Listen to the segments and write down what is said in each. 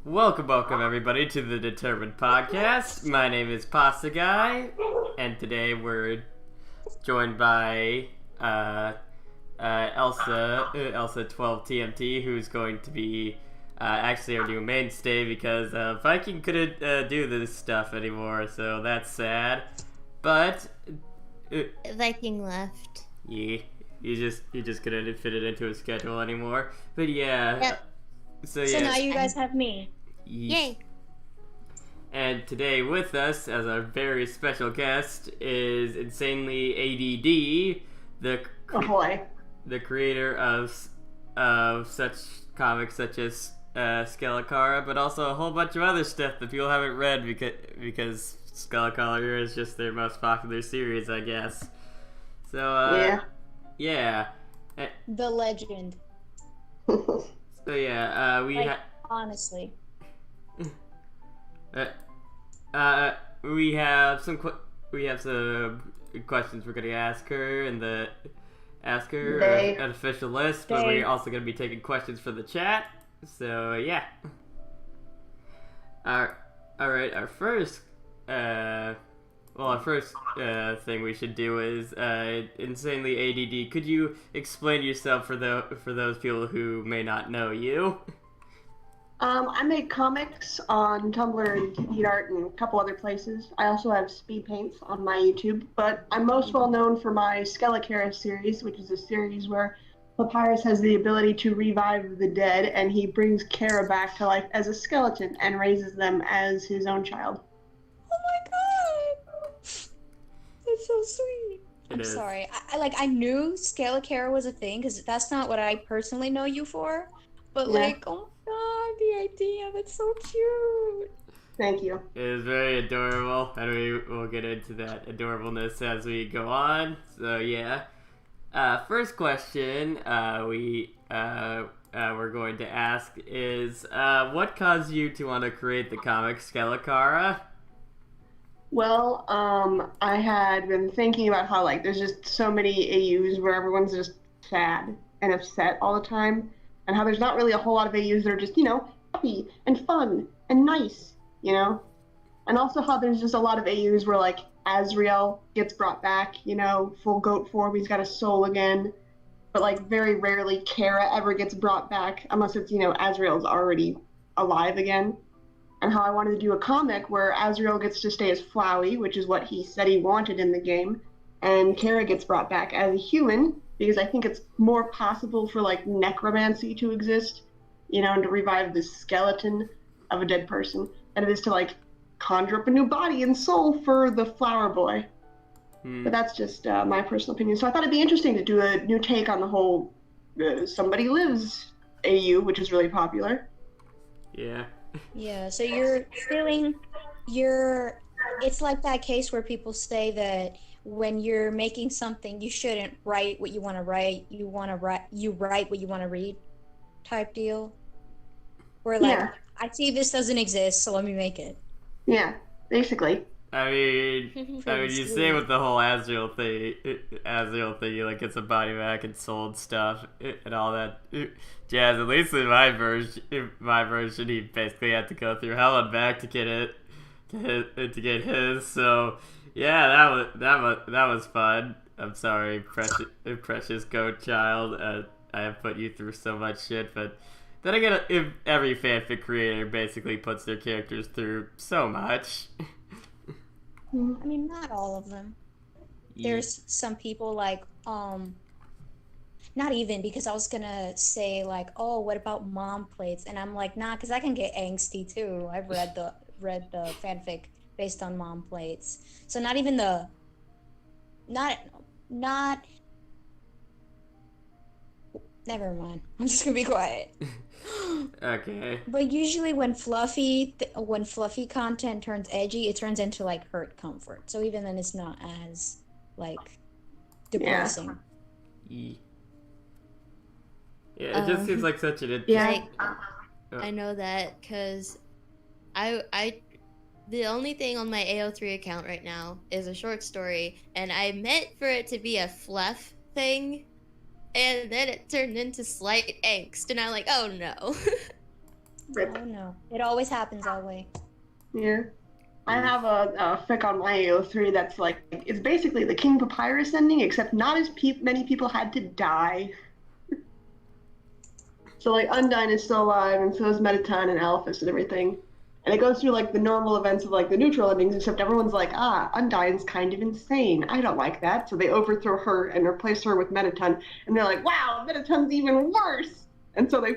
Welcome everybody to the Determined Podcast. My name is Pasta Guy, and today we're joined by Elsa 12TMT, who's going to be actually our new mainstay because Viking couldn't do this stuff anymore, so that's sad. But Viking left. yeah, you just couldn't fit it into a schedule anymore. But yeah. Yep. So now you guys have me. Yay! And today with us as our very special guest is InsanelyADD, the creator of such comics such as SkeleChara, but also a whole bunch of other stuff that people haven't read because SkeleChara is just their most popular series, I guess. So yeah. The legend. So yeah, Honestly. We have some questions we're gonna ask her an official list, but we're also gonna be taking questions for the chat. So yeah. All right. Our first thing we should do is InsanelyADD. Could you explain yourself for those people who may not know you? I make comics on Tumblr and DeviantArt and a couple other places. I also have speed paints on my YouTube, but I'm most well known for my SkeleChara series, which is a series where Papyrus has the ability to revive the dead, and he brings Chara back to life as a skeleton and raises them as his own child. Oh my god! That's so sweet. I'm sorry. I knew SkeleChara was a thing, because that's not what I personally know you for. But oh my god, the idea, that's so cute. Thank you. It is very adorable, and we will get into that adorableness as we go on. So yeah. First question we're going to ask is, what caused you to want to create the comic SkeleChara? Well, I had been thinking about how, there's just so many AUs where everyone's just sad and upset all the time, and how there's not really a whole lot of AUs that are just, happy and fun and nice, And also how there's just a lot of AUs where, Azrael gets brought back, full goat form, he's got a soul again, but, very rarely Chara ever gets brought back, unless it's, Azrael's already alive again. And how I wanted to do a comic where Azrael gets to stay as Flowey, which is what he said he wanted in the game, and Chara gets brought back as a human, because I think it's more possible for, necromancy to exist, and to revive the skeleton of a dead person, than it is to, conjure up a new body and soul for the flower boy. But that's just my personal opinion. So I thought it'd be interesting to do a new take on the whole Somebody Lives AU, which is really popular. Yeah. Yeah, so you're feeling, it's like that case where people say that when you're making something, you shouldn't write what you want to write, you write what you want to read type deal. Where I see this doesn't exist, so let me make it. Yeah, basically. I mean, you say with the whole Azrael thing, you gets a body back and soul and stuff and all that jazz. At least in my version, he basically had to go through hell and back to get his. So yeah, that was fun. I'm sorry, precious goat child. I have put you through so much shit, but then again, if every fanfic creator basically puts their characters through so much. I mean, not all of them. Yeah. There's some people not even, because I was gonna say oh, what about mom plates? And I'm like, nah, because I can get angsty too. I've read the fanfic based on mom plates. So not even never mind. I'm just gonna be quiet. Okay. But usually when fluffy content turns edgy, it turns into hurt comfort. So even then, it's not as depressing. Yeah, it just seems like such an I know that because the only thing on my AO3 account right now is a short story, and I meant for it to be a fluff thing. And then it turned into slight angst, and I'm like, oh no. Rip. Oh no, it always happens that way. Yeah. I have a fic on my AO3 that's like, it's basically the King Papyrus ending, except not as many people had to die. So like Undyne is still alive, and so is Mettaton and Alphys and everything. And it goes through like the normal events of like the neutral endings, except everyone's like, Undyne's kind of insane. I don't like that. So they overthrow her and replace her with Mettaton, and they're like, wow, Mettaton's even worse. And so they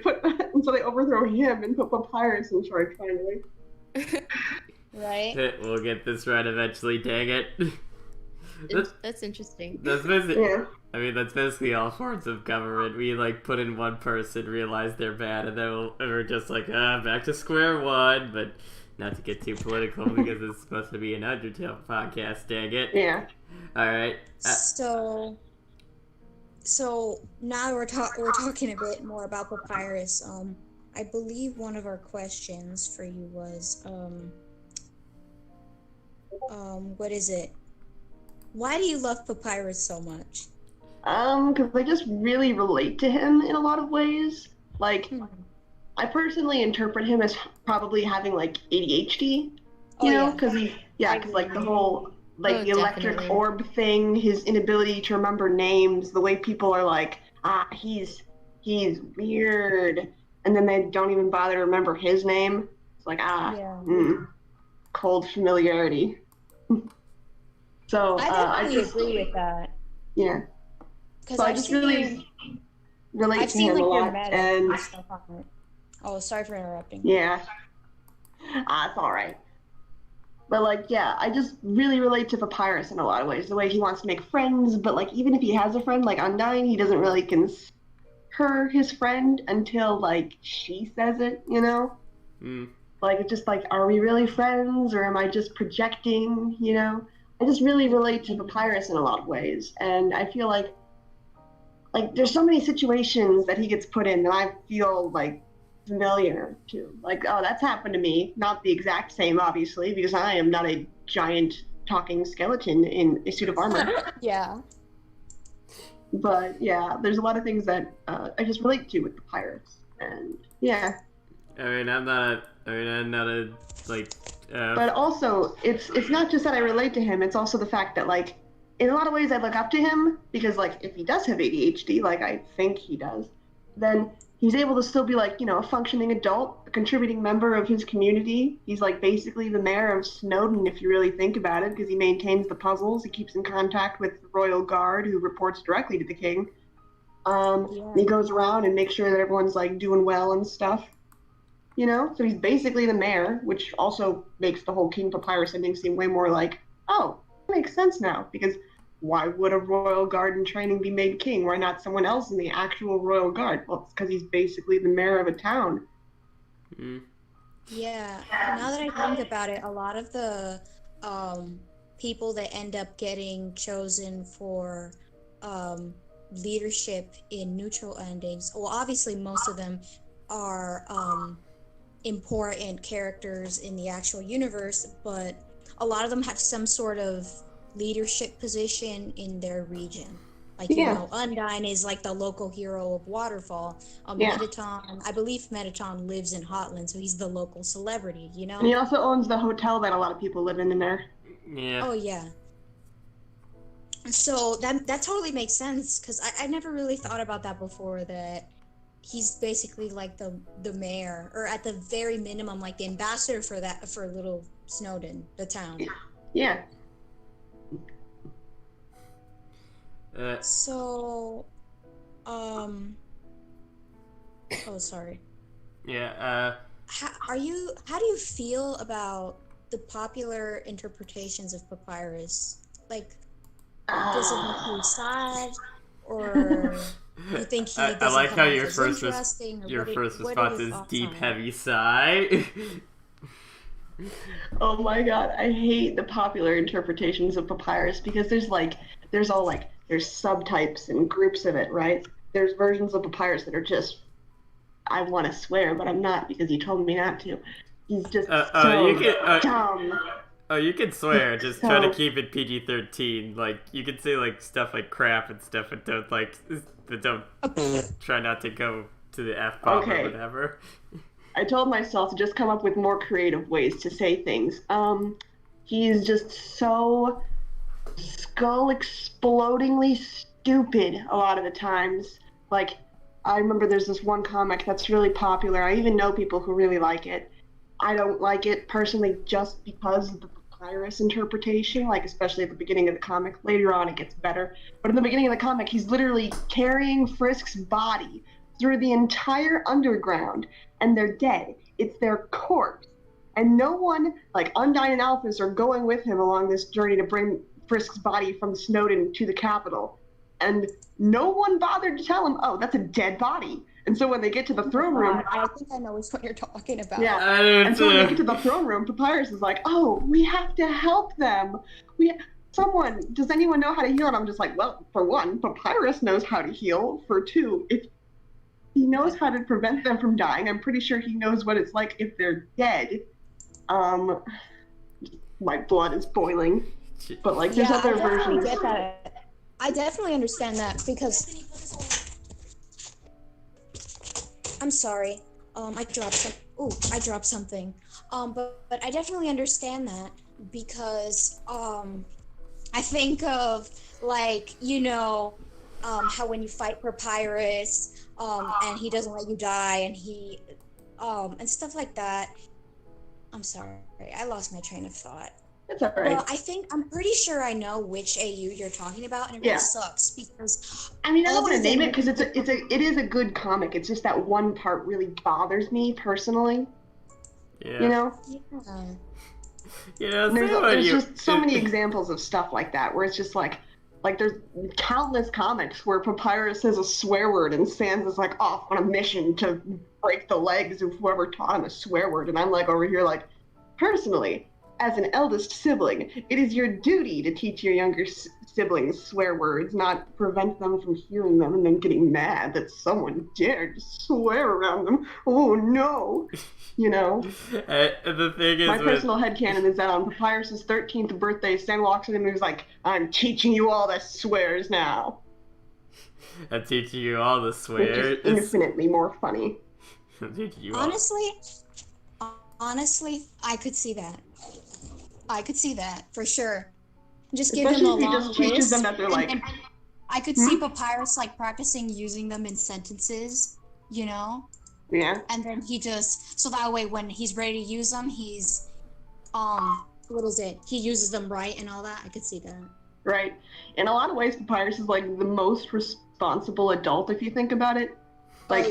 overthrow him and put Papyrus in charge finally. Right? We'll get this right eventually, dang it. That's interesting. That's basically, Yeah. I mean, that's basically all forms of government. We, like, put in one person, realize they're bad, and then we're just like, back to square one, but not to get too political because it's supposed to be an Undertale podcast, dang it. Yeah. Alright. So now we're talking a bit more about Papyrus. I believe one of our questions for you was, what is it? Why do you love Papyrus so much? Because I just really relate to him in a lot of ways. Like, I personally interpret him as probably having like ADHD, you know, because because like the whole like the electric orb thing, his inability to remember names, the way people are like, he's weird, and then they don't even bother to remember his name. It's like cold familiarity. So I definitely agree with that. Yeah. So I just really relate to him a lot. And stuff on it. Oh, sorry for interrupting. Yeah. It's all right. But like, yeah, I just really relate to Papyrus in a lot of ways. The way he wants to make friends, but like, even if he has a friend like Undyne, he doesn't really consider her his friend until like she says it, you know? Like, it's just like, are we really friends, or am I just projecting, you know? I just really relate to Papyrus in a lot of ways, and I feel like there's so many situations that he gets put in that I feel like familiar to. Like, oh, that's happened to me. Not the exact same, obviously, because I am not a giant talking skeleton in a suit of armor. Yeah. But yeah, there's a lot of things that I just relate to with Papyrus, and yeah. I'm not a But also, it's not just that I relate to him, it's also the fact that, like, in a lot of ways I look up to him, because, like, if he does have ADHD, like I think he does, then he's able to still be, like, you know, a functioning adult, a contributing member of his community. He's, like, basically the mayor of Snowdon, if you really think about it, because he maintains the puzzles, he keeps in contact with the royal guard, who reports directly to the king. He goes around and makes sure that everyone's, like, doing well and stuff. You know, so he's basically the mayor, which also makes the whole King Papyrus ending seem way more like, oh, that makes sense now, because why would a royal guard in training be made king? Why not someone else in the actual royal guard? Well, it's because he's basically the mayor of a town. Yeah, now that I think about it, a lot of the people that end up getting chosen for leadership in neutral endings, well, obviously most of them are important characters in the actual universe, but a lot of them have some sort of leadership position in their region. Like, you know, Undyne is like the local hero of Waterfall. Mettaton, I believe Mettaton lives in Hotland, so he's the local celebrity, you know? And he also owns the hotel that a lot of people live in there. Yeah. Oh, yeah. So that totally makes sense, because I never really thought about that before, that he's basically like the mayor, or at the very minimum, like the ambassador for Little Snowdon, the town. Yeah. So, oh, sorry. Yeah. How do you feel about the popular interpretations of Papyrus? Like, does it make you sad, or you think he doesn't I like come how off your as first interesting, your first what response are your is thoughts deep, on it? heavy sigh. Oh my god, I hate the popular interpretations of Papyrus, because there's subtypes and groups of it, right? There's versions of Papyrus that are just, I want to swear, but I'm not, because you told me not to. He's just dumb. Oh, you can swear, just try to keep it PG-13. Like, you can say, like, stuff like crap and stuff, but don't try not to go to the F-bomb or whatever. I told myself to just come up with more creative ways to say things. He's just so skull explodingly stupid a lot of the times. Like, I remember there's this one comic that's really popular. I even know people who really like it. I don't like it personally just because of the papyrus interpretation, like especially at the beginning of the comic. Later on it gets better. But in the beginning of the comic, he's literally carrying Frisk's body through the entire underground, and they're dead. It's their corpse. And no one, like Undyne and Alphys, are going with him along this journey to bring Frisk's body from Snowdin to the capital. And no one bothered to tell him, oh, that's a dead body. And so when they get to the throne room... I think I know what you're talking about. Yeah, and so when they get to the throne room, Papyrus is like, oh, we have to help them. Does anyone know how to heal? And I'm just like, well, for one, Papyrus knows how to heal. For two, if he knows how to prevent them from dying, I'm pretty sure he knows what it's like if they're dead. My blood is boiling. But like, there's other versions. Get that. I definitely understand that because I'm sorry. I dropped something. But I definitely understand that because I think of like, how when you fight Papyrus, and he doesn't let you die, and he and stuff like that. I'm sorry, I lost my train of thought. It's all right. Well, I'm pretty sure I know which AU you're talking about, and it really sucks because. I mean, I don't want to name it because it is a good comic. It's just that one part really bothers me personally. Yeah. Yeah. There's just so many examples of stuff like that where it's just like there's countless comics where Papyrus says a swear word and Sans is like off on a mission to break the legs of whoever taught him a swear word, and I'm like over here like, personally, as an eldest sibling, it is your duty to teach your younger siblings swear words, not prevent them from hearing them and then getting mad that someone dared to swear around them. Oh no! The thing is, my personal headcanon is that on Papyrus's 13th birthday, Stan walks in and he's like, "I'm teaching you all the swears now." I'm teaching you all the swears. Which is infinitely more funny. Honestly, I could see that. For sure. Just give him a long list. Them that they're like, and I could see Papyrus like practicing using them in sentences, Yeah. And then so that way when he's ready to use them, he's he uses them right and all that. I could see that. Right. In a lot of ways, Papyrus is like the most responsible adult if you think about it. Like,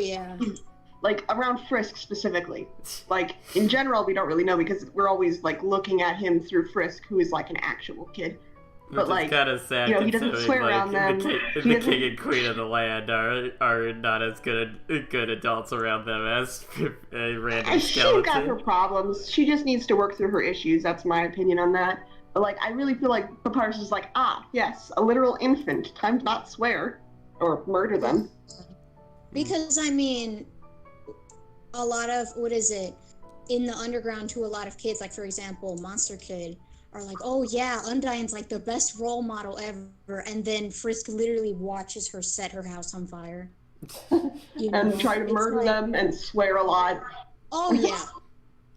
like around Frisk specifically. Like in general, we don't really know because we're always like looking at him through Frisk, who is like an actual kid. But like, kind of sad, he doesn't swear around them. The king and queen of the land are not as good adults around them as a random skeleton. She's got her problems. She just needs to work through her issues. That's my opinion on that. But like, I really feel like Papyrus is like, yes, a literal infant. Time to not swear or murder them. Because I mean, a lot of in the underground to a lot of kids, like for example, Monster Kid, are like, oh yeah, Undyne's like the best role model ever, and then Frisk literally watches her set her house on fire. And try to murder them and swear a lot. Oh yeah,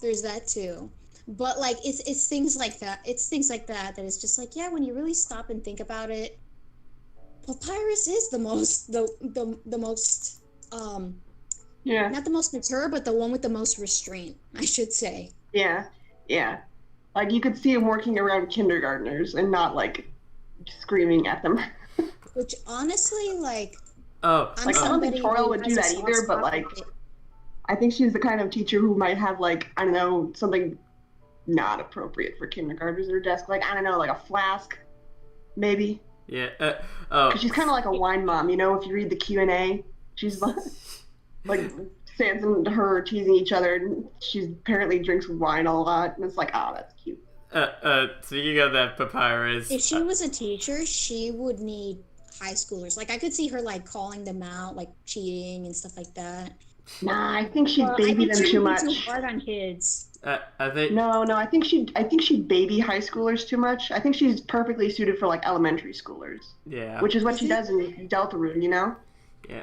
there's that too. But like, it's things like that. It's things like that it's just like, yeah, when you really stop and think about it, Papyrus is the most not the most mature, but the one with the most restraint, I should say. Yeah. Like, you could see him working around kindergartners and not, like, screaming at them. Which, honestly, like... I don't think Toriel would do that either, but, like, I think she's the kind of teacher who might have, like, I don't know, something not appropriate for kindergartners at her desk. Like, I don't know, like a flask, maybe. Yeah, Because she's kind of like a wine mom, if you read the Q&A, she's like Sans and her are teasing each other, and she apparently drinks wine a lot, and it's like, that's cute. Speaking of that Papyrus... If she was a teacher, she would need high schoolers. Like, I could see her, like, calling them out, like, cheating and stuff like that. Nah, I think she'd baby them too much. Too hard on kids. I think... No, I think she'd baby high schoolers too much. I think she's perfectly suited for, like, elementary schoolers. Yeah. Which is what she does in Deltarune, Yeah.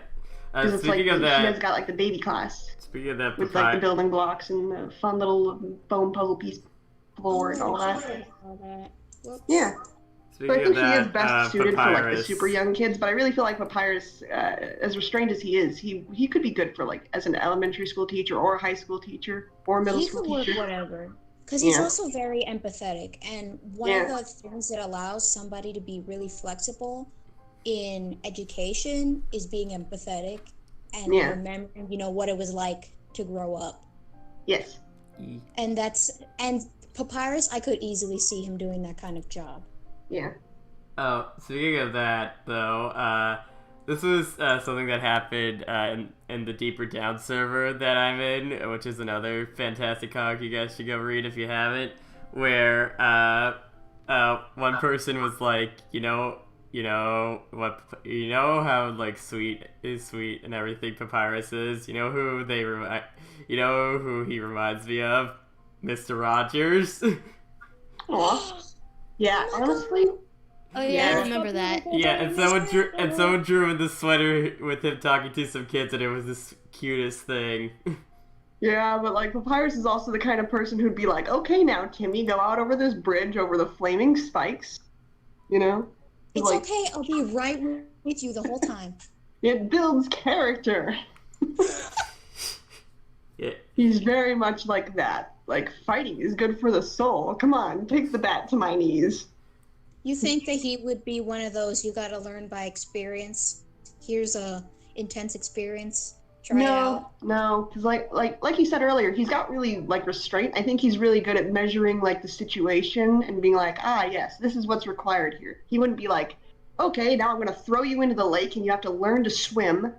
Because it's like she has got like the baby class. Speaking of that, with like the building blocks and the fun little bone puzzle piece floor and all that. Yeah. So I think he is best suited for like the super young kids, but I really feel like Papyrus, as restrained as he is, he could be good for like as an elementary school teacher or a high school teacher or middle school teacher. He could work whatever. Because he's also very empathetic, and one of the things that allows somebody to be really flexible in education is being empathetic and remembering, you know, what it was like to grow up. Yes. And Papyrus, I could easily see him doing that kind of job. Yeah. Oh, speaking of that, though, this was something that happened in the Deeper Down server that I'm in, which is another fantastic comic you guys should go read if you haven't, where one person was like, you know how like sweet and everything Papyrus is. You know who he reminds me of? Mr. Rogers. Aww. Yeah, honestly. Oh yeah, I remember that. Yeah, and someone drew him in the sweater with him talking to some kids, and it was the cutest thing. Yeah, but like Papyrus is also the kind of person who'd be like, "Okay, now Timmy, go out over this bridge over the flaming spikes." You know. It's like, okay. I'll be right with you the whole time. It builds character. Yeah. He's very much like that. Like, fighting is good for the soul. Come on, take the bat to my knees. You think that he would be one of those you gotta learn by experience? Here's a intense experience. Try it out. No, because like you said earlier, he's got really like restraint. I think he's really good at measuring like the situation and being like, yes, this is what's required here. He wouldn't be like, okay, now I'm gonna throw you into the lake and you have to learn to swim.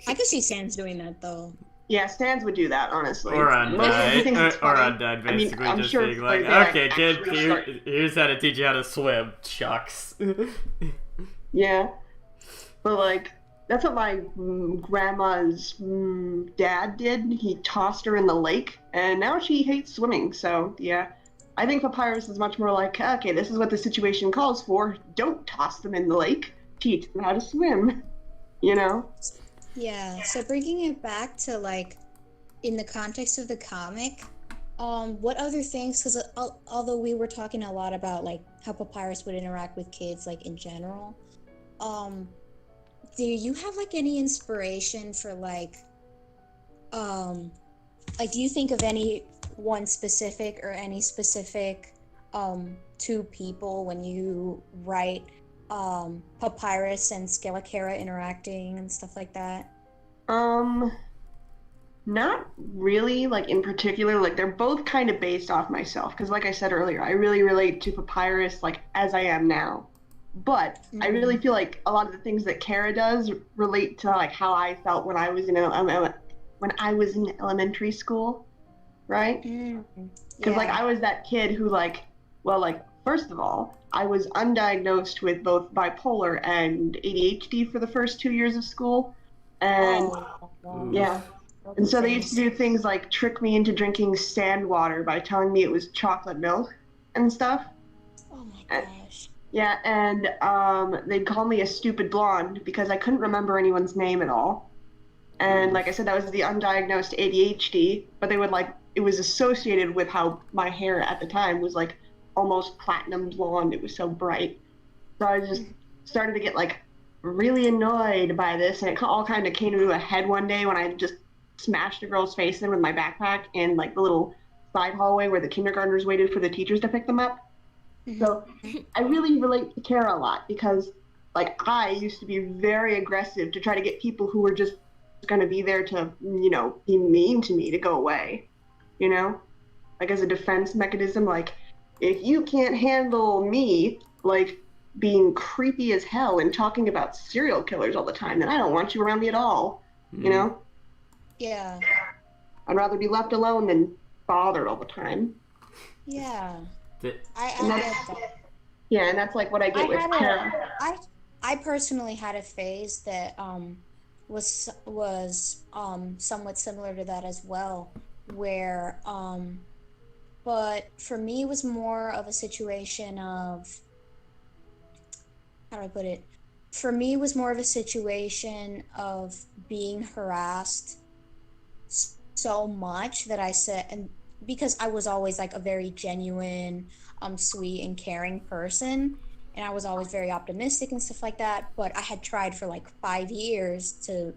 I could see Sans doing that though. Yeah, Sans would do that, honestly. Or Undead, basically. I'm just sure being like, okay, kid, here's how to teach you how to swim. Chucks. Yeah. But, like, that's what my grandma's dad did. He tossed her in the lake, and now she hates swimming, so, yeah. I think Papyrus is much more like, okay, this is what the situation calls for. Don't toss them in the lake. Teach them how to swim. You know? Yeah, so bringing it back to, like, in the context of the comic, what other things, because although we were talking a lot about, like, how Papyrus would interact with kids, like, in general, do you have, like, any inspiration for, like, do you think of any one specific or any specific, two people when you write Papyrus and SkeleChara interacting and stuff like that? Not really, like, in particular. Like, they're both kind of based off myself, because like I said earlier, I really relate to Papyrus, like, as I am now. But I really feel like a lot of the things that Chara does relate to, like, how I felt when I was in elementary school, right? Because, like, I was that kid who, like, well, like, first of all, I was undiagnosed with both bipolar and ADHD for the first 2 years of school. And, yeah. And so they used to do things like trick me into drinking sand water by telling me it was chocolate milk and stuff. Oh my gosh. Yeah, and they'd call me a stupid blonde because I couldn't remember anyone's name at all. And like I said, that was the undiagnosed ADHD, but they would, like, it was associated with how my hair at the time was, like, almost platinum blonde. It was so bright. So I just started to get, like, really annoyed by this, and it all kind of came to a head one day when I just smashed a girl's face in with my backpack in, like, the little side hallway where the kindergartners waited for the teachers to pick them up. So I really relate to Chara a lot because, like, I used to be very aggressive to try to get people who were just going to be there to, you know, be mean to me to go away, you know? Like, as a defense mechanism, like, if you can't handle me, like, being creepy as hell and talking about serial killers all the time, then I don't want you around me at all, you know? Yeah. I'd rather be left alone than bothered all the time. Yeah. I get that. Yeah, and that's, like, what I get with Chara. I personally had a phase that was somewhat similar to that as well, where but for me it was more of a situation of, how do I put it? for me, it was more of a situation of being harassed so much that I said, and because I was always like a very genuine, sweet and caring person, and I was always very optimistic and stuff like that. But I had tried for like 5 years to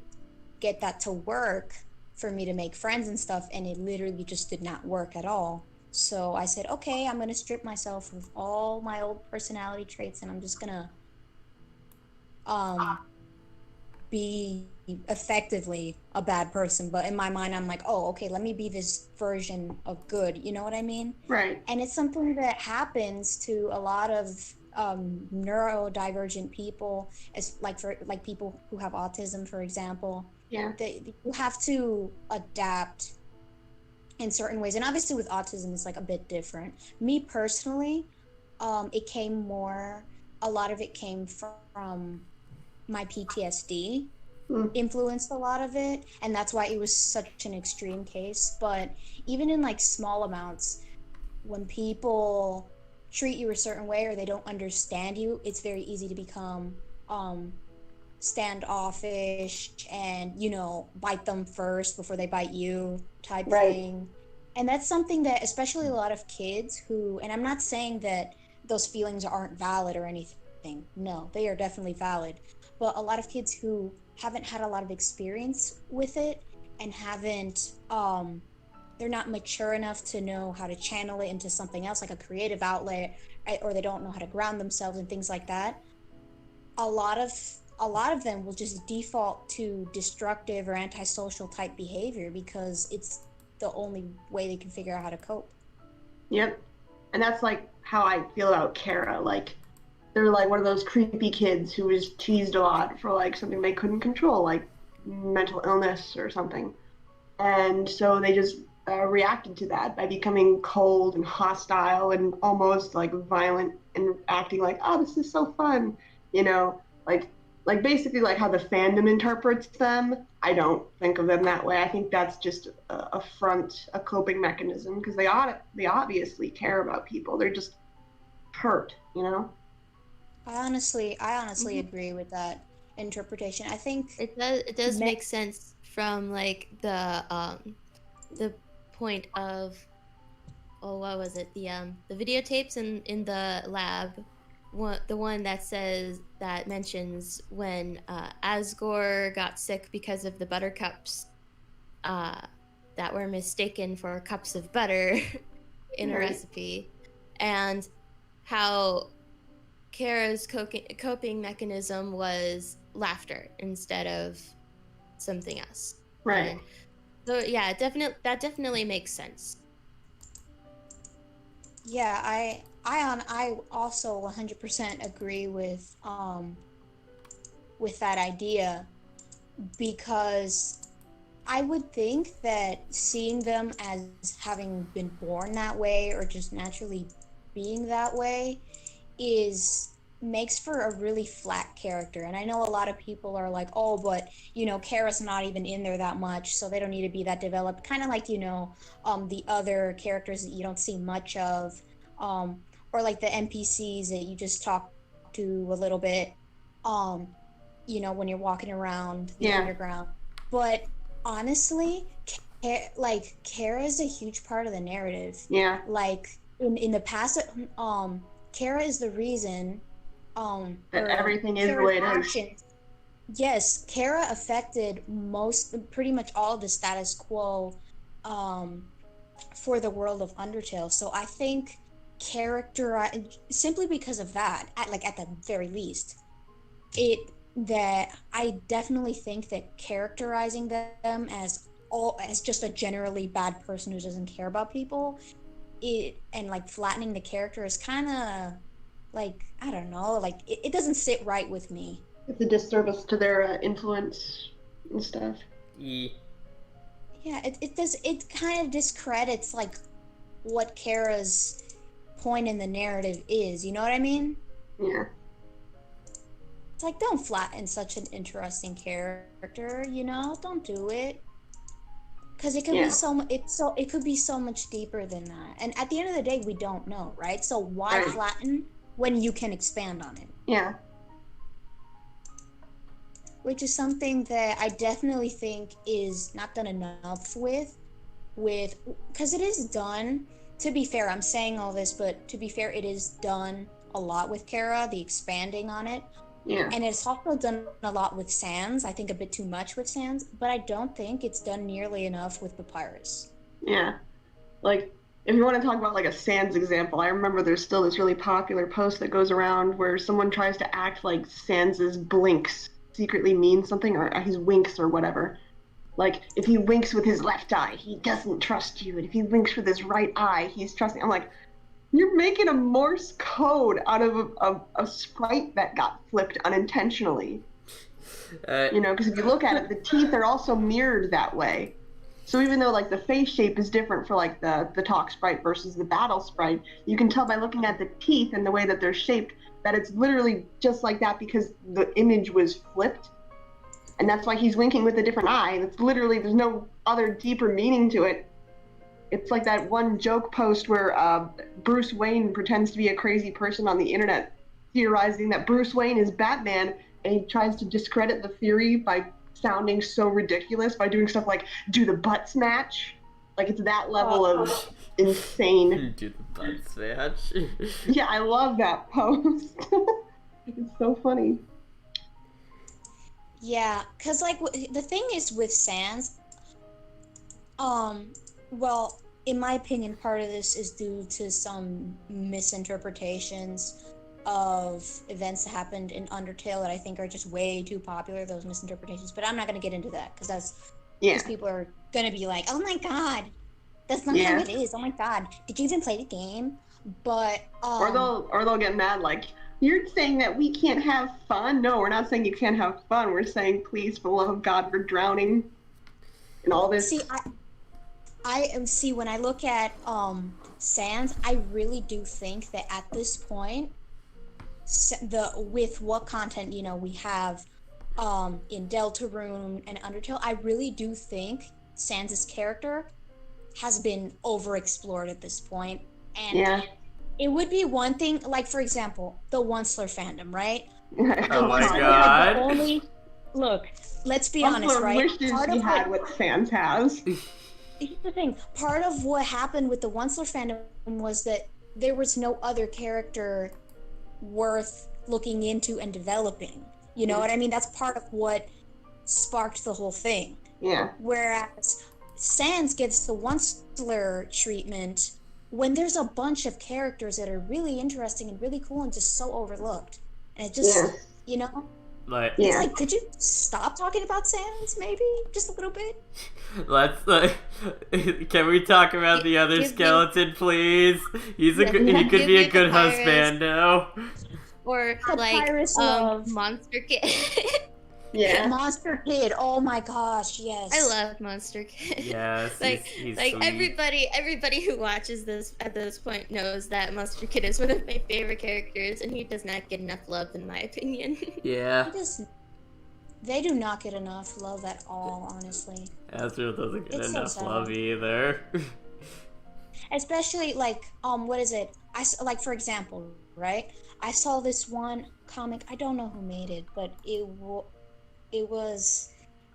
get that to work for me to make friends and stuff, and it literally just did not work at all. So I said, okay, I'm gonna strip myself of all my old personality traits, and I'm just gonna um be effectively a bad person. But in my mind, I'm like, oh, okay, let me be this version of good. You know what I mean? Right. And it's something that happens to a lot of neurodivergent people, as like for like people who have autism, for example. Yeah. You have to adapt in certain ways, and obviously with autism, it's like a bit different. Me personally, it came more. A lot of it came from my PTSD influenced a lot of it, and that's why it was such an extreme case. But even in like small amounts, when people treat you a certain way or they don't understand you, it's very easy to become standoffish and, you know, bite them first before they bite you type thing. And that's something that especially a lot of kids who, and I'm not saying that those feelings aren't valid or anything, no, they are definitely valid, but a lot of kids who haven't had a lot of experience with it and haven't they're not mature enough to know how to channel it into something else, like a creative outlet, or they don't know how to ground themselves and things like that. A lot of them will just default to destructive or antisocial type behavior because it's the only way they can figure out how to cope. Yep. And that's like how I feel about Kara. Like, they're like one of those creepy kids who was teased a lot for like something they couldn't control, like mental illness or something. And so they just reacted to that by becoming cold and hostile and almost like violent and acting like, oh, this is so fun, you know, like basically like how the fandom interprets them. I don't think of them that way. I think that's just a front, a coping mechanism, because they obviously care about people. They're just hurt, you know. I honestly agree with that interpretation. I think it does make sense from like the point of, oh, what was it, the videotapes in the lab, the one that mentions when Asgore got sick because of the buttercups that were mistaken for cups of butter in a recipe, and how Kara's coping mechanism was laughter instead of something else. Right. And so yeah, that definitely makes sense. Yeah, I also 100% agree with that idea, because I would think that seeing them as having been born that way or just naturally being that way makes for a really flat character. And I know a lot of people are like, oh, but you know, Kara's not even in there that much, so they don't need to be that developed, kind of like, you know, the other characters that you don't see much of, or like the NPCs that you just talk to a little bit, you know, when you're walking around the underground. But honestly, like Kara is a huge part of the narrative. Yeah. Like in the past, Kara is the reason that everything is the way it is. Yes, Kara affected pretty much all of the status quo for the world of Undertale. So I think simply because of that, at the very least, I definitely think that characterizing them as just a generally bad person who doesn't care about people, and like flattening the character is kind of like, I don't know, like it doesn't sit right with me. It's a disservice to their influence and stuff. Yeah, it does. It kind of discredits like what Kara's point in the narrative is. You know what I mean? Yeah. It's like, don't flatten such an interesting character. You know, don't do it. Because it could be it could be so much deeper than that. And at the end of the day, we don't know, right? So why flatten when you can expand on it? Yeah. which is something that I definitely think is not done enough with because it is done. To be fair, I'm saying all this, but to be fair, it is done a lot with Chara, the expanding on it. Yeah. And it's also done a lot with Sans. I think a bit too much with Sans, but I don't think it's done nearly enough with Papyrus. Yeah. Like, if you want to talk about like a Sans example, I remember there's still this really popular post that goes around where someone tries to act like Sans's blinks secretly mean something, or his winks or whatever. Like, if he winks with his left eye, he doesn't trust you, and if he winks with his right eye, he's trusting. I'm like, you're making a Morse code out of a sprite that got flipped unintentionally. Because if you look at it, the teeth are also mirrored that way. So even though like the face shape is different for like the talk sprite versus the battle sprite, you can tell by looking at the teeth and the way that they're shaped that it's literally just like that because the image was flipped. And that's why he's winking with a different eye. And it's literally, there's no other deeper meaning to it. It's like that one joke post where Bruce Wayne pretends to be a crazy person on the internet, theorizing that Bruce Wayne is Batman, and he tries to discredit the theory by sounding so ridiculous by doing stuff like do the butts match. Like, it's that level of insane. Do the butts match. Yeah, I love that post. It's so funny. Yeah, because like the thing is with Sans, well, in my opinion, part of this is due to some misinterpretations of events that happened in Undertale that I think are just way too popular, those misinterpretations. But I'm not going to get into that because people are going to be like, oh my god, that's not how it is. Oh my god, did you even play the game? But or they'll get mad like, you're saying that we can't have fun? No, we're not saying you can't have fun. We're saying, please, for the love of God, we're drowning in all this. See, when I look at Sans, I really do think that at this point, with what content we have in Deltarune and Undertale, I really do think Sans's character has been overexplored at this point. And it would be one thing, like, for example, the Onceler fandom, right? Oh my god. Look, let's be honest, right? Wishes he had what Sans has. Here's the thing. Part of what happened with the Onceler fandom was that there was no other character worth looking into and developing. You know what I mean? That's part of what sparked the whole thing. Yeah. Whereas Sans gets the Onceler treatment when there's a bunch of characters that are really interesting and really cool and just so overlooked. And it just, Like, it's like, could you stop talking about Sans, maybe? Just a little bit? Let's, can we talk about the other skeleton, please? He could be a good husband now. Or, Monster Kid. Yeah. Monster Kid, oh my gosh, yes. I love Monster Kid. Yes, he's sweet. Everybody who watches this at this point knows that Monster Kid is one of my favorite characters, and he does not get enough love, in my opinion. Yeah. They do not get enough love at all, honestly. Azrael doesn't get enough love either. Especially, what is it? For example, right? I saw this one comic, I don't know who made it, but it was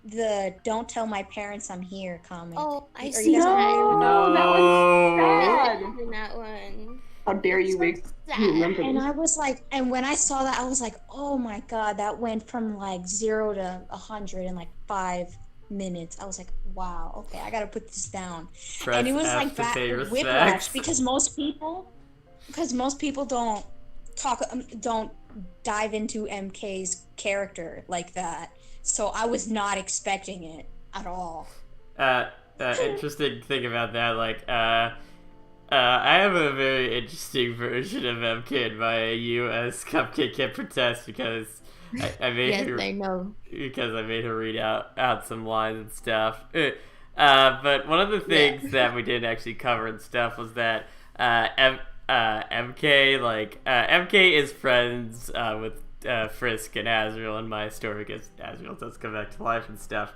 the "Don't Tell My Parents I'm Here" comic. Oh, I see that. No, that was sad. In that one. How dare you remember And this? I was like, and when I saw that, I was like, oh my god, that went from 0 to 100 in 5 minutes. I was like, wow, okay, I gotta put this down. And it was like that whiplash because most people don't dive into MK's character like that. So I was not expecting it at all. Interesting thing about that, I have a very interesting version of MK in my US Cupcake can protest because I made her. I know. Because I made her read out some lines and stuff. But one of the things that we didn't actually cover and stuff was that MK is friends with Frisk and Azrael in my story because Azrael does come back to life and stuff.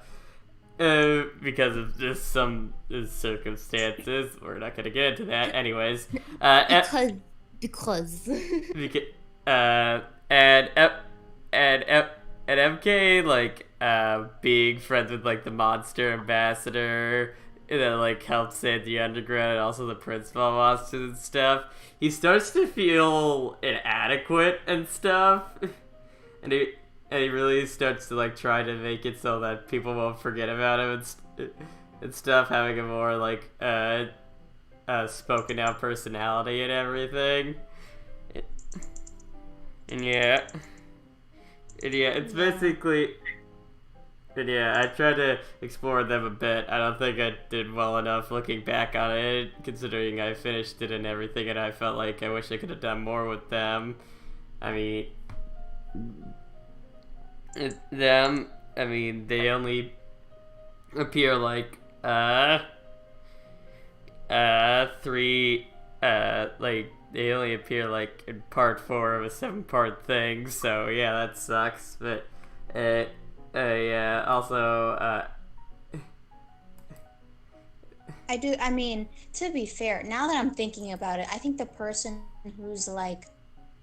Because of just some circumstances. We're not going to get into that. Anyways. MK like being friends with like the monster ambassador that like helps save the underground and also the principal monsters and stuff, he starts to feel inadequate and stuff, and he really starts to like try to make it so that people won't forget about him and stuff, having a more like spoken out personality and everything. And yeah, it's basically. And yeah, I tried to explore them a bit. I don't think I did well enough looking back on it, considering I finished it and everything, and I felt like I wish I could have done more with them. I mean, they only appear like, they only appear like in part 4 of a 7-part thing, so yeah, that sucks, but, yeah, also, I mean, to be fair, now that I'm thinking about it, I think the person who's like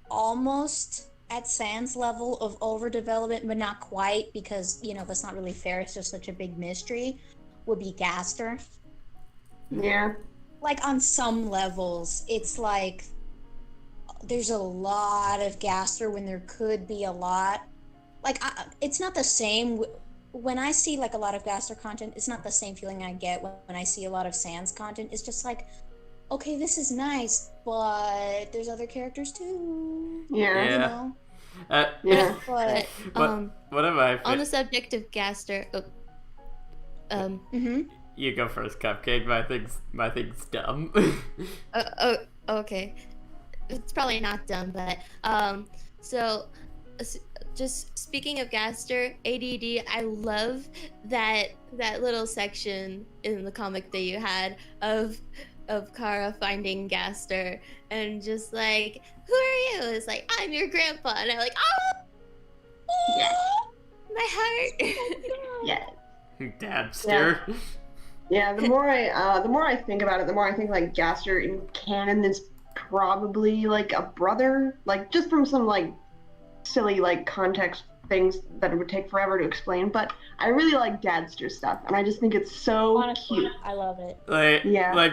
almost at Sans level of overdevelopment, but not quite, because, you know, that's not really fair, it's just such a big mystery, would be Gaster. Yeah. Like, on some levels, it's like there's a lot of Gaster when there could be a lot. Like, it's not the same. When I see, like, a lot of Gaster content, it's not the same feeling I get when I see a lot of Sans content. It's just like, okay, this is nice, but there's other characters, too. Yeah. You know? Yeah. But, what am I... On the subject of Gaster... You go first, Cupcake. My thing's dumb. Okay. It's probably not dumb, but, so... Just speaking of Gaster, ADD, I love that little section in the comic that you had of Chara finding Gaster and just like, who are you? It's like, I'm your grandpa, and I'm like, oh, Yes. my heart. Yes. Dadster. Yeah. The more I think about it, the more I think like Gaster in canon is probably like a brother, like just from some like silly like context things that it would take forever to explain, but I really like Dadster stuff, and I just think it's so honestly, cute. I love it. Like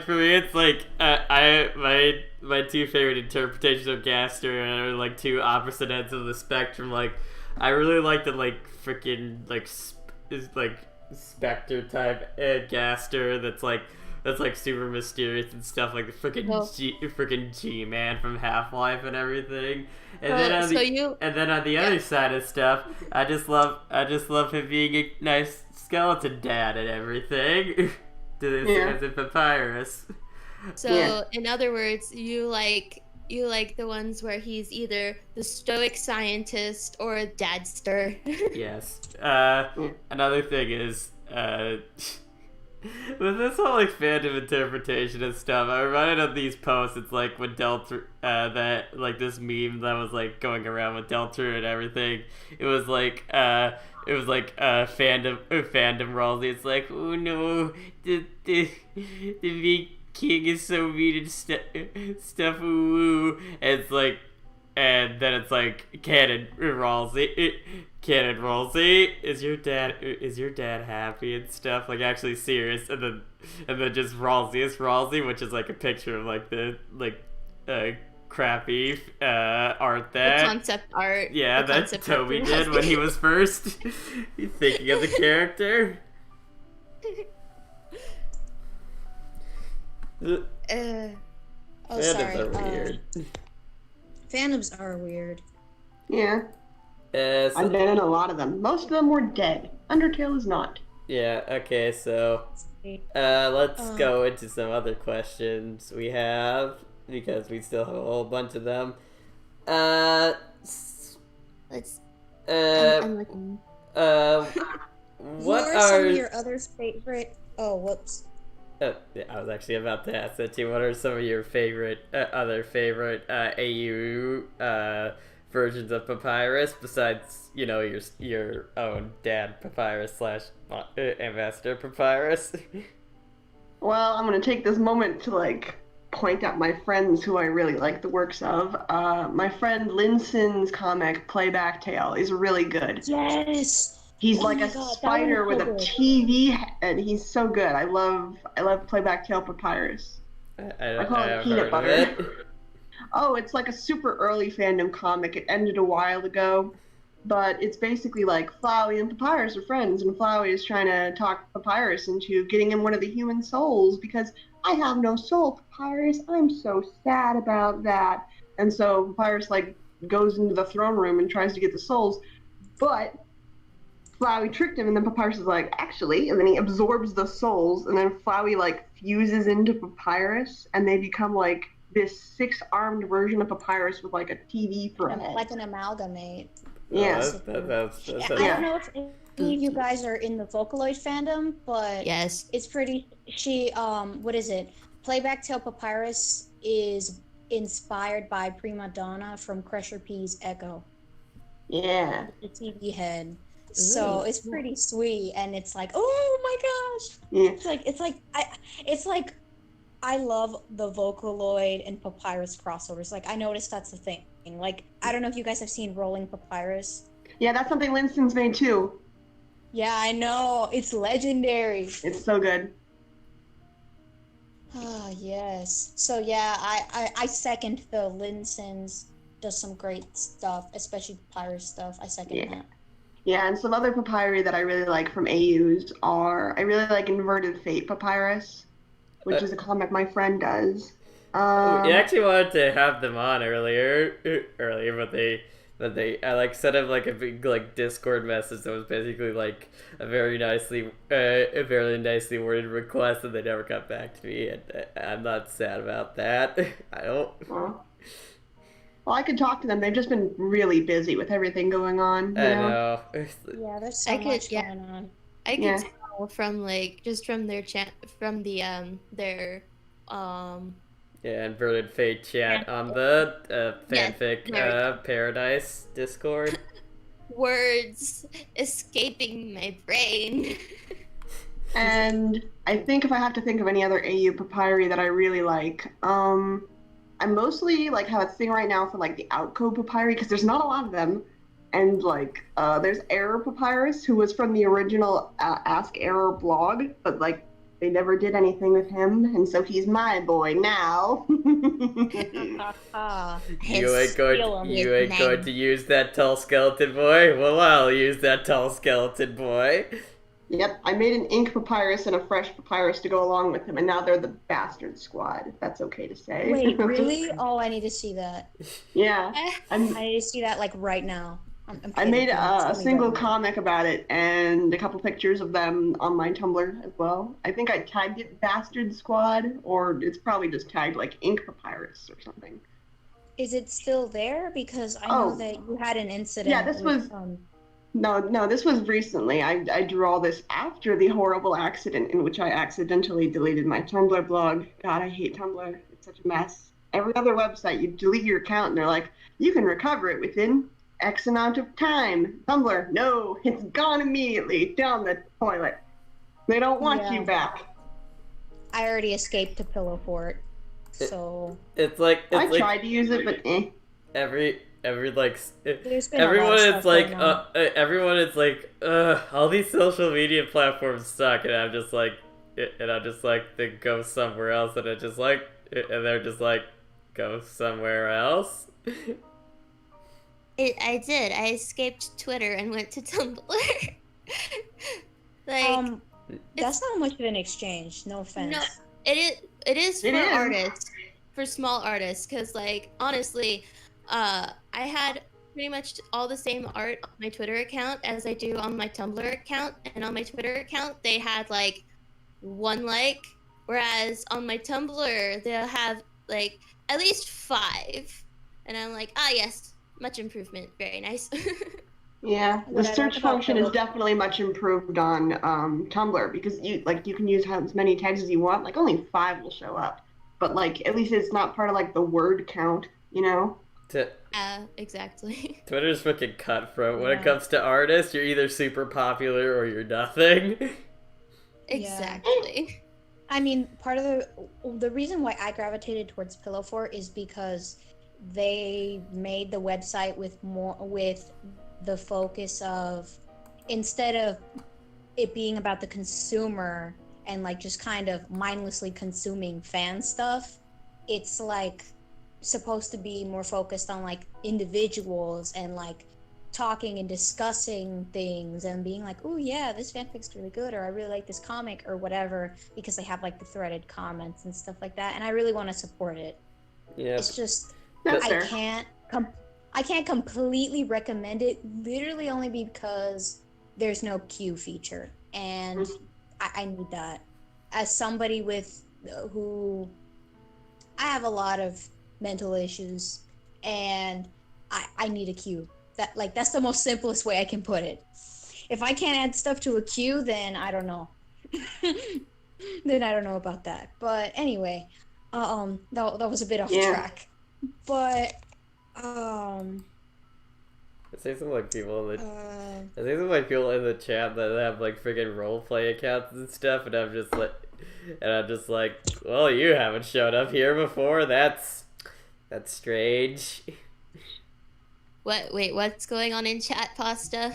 for me, it's like my two favorite interpretations of Gaster are like two opposite ends of the spectrum. Like I really like the like freaking like is like Spectre type Gaster that's like super mysterious and stuff, like the freaking G-Man from Half-Life and everything. And then on the other side of stuff, I just love him being a nice skeleton dad and everything. To this as a papyrus. So in other words, you like the ones where he's either the stoic scientist or a dadster. Yes. Another thing is with this whole like fandom interpretation and stuff, I reminded of these posts. It's like when that like this meme that was like going around with Delta and everything. It was like fandom Ralsei. It's like, oh no, the big king is so mean and stuff. Ooh. And it's like, and then it's like Canon Ralsei, is your dad happy and stuff, like actually serious, and then just Ralsei, which is like a picture of like the crappy art that the concept art. Yeah, that Toby did when he was first thinking of the character. Sorry. Are weird. Fandoms are weird. Yeah. I've been in a lot of them. Most of them were dead. Undertale is not. Yeah, okay, so let's go into some other questions we have, because we still have a whole bunch of them. I'm looking. What are some of your other favorite... Oh, whoops. I was actually about to ask that too. What are some of your other favorite AU versions of Papyrus besides, you know, your own dad Papyrus / Ambassador Papyrus? Well, I'm gonna take this moment to like point out my friends who I really like the works of. My friend Linson's comic Playback Tale is really good. Yes. He's Oh like my a God, spider with so a good. TV head. He's so good. I love Playback Tale Papyrus. I call it peanut butter. Oh, it's like a super early fandom comic. It ended a while ago, but it's basically like Flowey and Papyrus are friends, and Flowey is trying to talk Papyrus into getting him one of the human souls because I have no soul, Papyrus. I'm so sad about that. And so Papyrus like goes into the throne room and tries to get the souls, but Flowey tricked him, and then Papyrus is like, actually, and then he absorbs the souls, and then Flowey like fuses into Papyrus, and they become like this 6-armed version of Papyrus with like a TV for a head. Like an amalgamate. Yeah. I don't know if any of you guys are in the Vocaloid fandom, but yes, it's pretty. What is it? Playback Tale Papyrus is inspired by Prima Donna from Crusher P's Echo. Yeah. The TV head. So it's pretty sweet, and it's like, oh my gosh! Yeah. It's like I love the Vocaloid and Papyrus crossovers. Like I noticed that's the thing. Like I don't know if you guys have seen Rolling Papyrus. Yeah, that's something Linson's made too. Yeah, I know. It's legendary. It's so good. Ah, yes. So yeah, I second the Linson's does some great stuff, especially Papyrus stuff. I second that. Yeah, and some other papyri that I really like from AUs are, I really like Inverted Fate Papyrus, which is a comic my friend does. We actually wanted to have them on earlier, but I like sent him like a big like Discord message that was basically like a very nicely worded request, and they never got back to me, and I'm not sad about that. I don't. Well, I could talk to them. They've just been really busy with everything going on. I know. Yeah, there's so much going on. I can tell from like just from their chat, from the their Inverted Fate chat on the fanfic Paradise Discord. Words escaping my brain. And I think if I have to think of any other AU papyri that I really like, I mostly like have a thing right now for like the Outcode papyri because there's not a lot of them, and like there's Error Papyrus, who was from the original Ask Error blog, but like they never did anything with him, and so he's my boy now. You ain't going to use that tall skeleton boy? Well, I'll use that tall skeleton boy. Yep, I made an ink papyrus and a fresh papyrus to go along with him, and now they're the bastard squad, if that's okay to say. Wait, really? Oh, I need to see that. Yeah. I need to see that, like, right now. I made a single comic about it and a couple pictures of them on my Tumblr as well. I think I tagged it Bastard Squad, or it's probably just tagged, like, Ink Papyrus or something. Is it still there? Because I know that you had an incident. Yeah, this was... No, this was recently. I drew all this after the horrible accident in which I accidentally deleted my Tumblr blog. God, I hate Tumblr. It's such a mess. Every other website, you delete your account and they're like, you can recover it within X amount of time. Tumblr, no, it's gone immediately down the toilet. They don't want you back. I already escaped to Pillow Fort, so... I tried to use it, but everyone is like, all these social media platforms suck, and I'm just like, then go somewhere else, and they're just like, go somewhere else. I did. I escaped Twitter and went to Tumblr. That's not much of an exchange. No offense. No, it is for artists, for small artists, because like honestly, I had pretty much all the same art on my Twitter account as I do on my Tumblr account, and on my Twitter account they had like 1 like, whereas on my Tumblr they'll have like at least 5, and I'm like, yes, much improvement, very nice. Yeah, the search function is definitely much improved on Tumblr, because you can use as many tags as you want. Like only 5 will show up, but like at least it's not part of like the word count, you know. Exactly. Twitter's fucking cutthroat. When it comes to artists, you're either super popular or you're nothing. Exactly. I mean, part of the reason why I gravitated towards Pillow Fort is because they made the website with the focus of, instead of it being about the consumer and like just kind of mindlessly consuming fan stuff, it's like supposed to be more focused on like individuals and like talking and discussing things and being like, oh yeah, this fanfic's really good, or I really like this comic or whatever, because they have like the threaded comments and stuff like that, and I really want to support it. Yeah. It's just That's I fair. can't completely recommend it, literally only because there's no queue feature, and I need that. As somebody who I have a lot of mental issues, and I need a queue. That's the most simplest way I can put it. If I can't add stuff to a queue, then I don't know. Then I don't know about that. But anyway, that was a bit off track. But I see some like people in the I see some like people in the chat that have like freaking roleplay accounts and stuff, and I'm just like, well, you haven't showed up here before. That's strange. What? Wait, what's going on in chat, Pasta?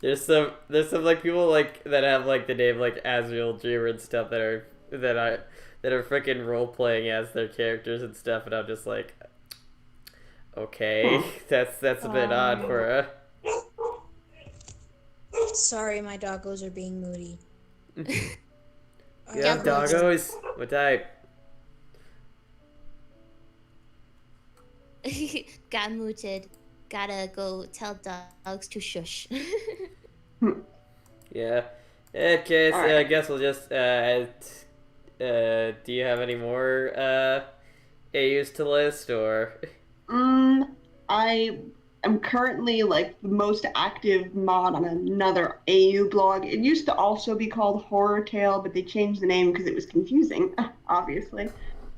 There's some like people like that have like the name like Azrael Dreamer and stuff that are freaking role playing as their characters and stuff, and I'm just like, okay, that's a bit odd for a. Sorry, my doggos are being moody. Yeah, doggos. What type? Got mooted. Gotta go tell dogs to shush. Yeah. Okay, so All right. I guess we'll just do you have any more AUs to list, or? I am currently like the most active mod on another AU blog. It used to also be called Horror Tale, but they changed the name because it was confusing, obviously.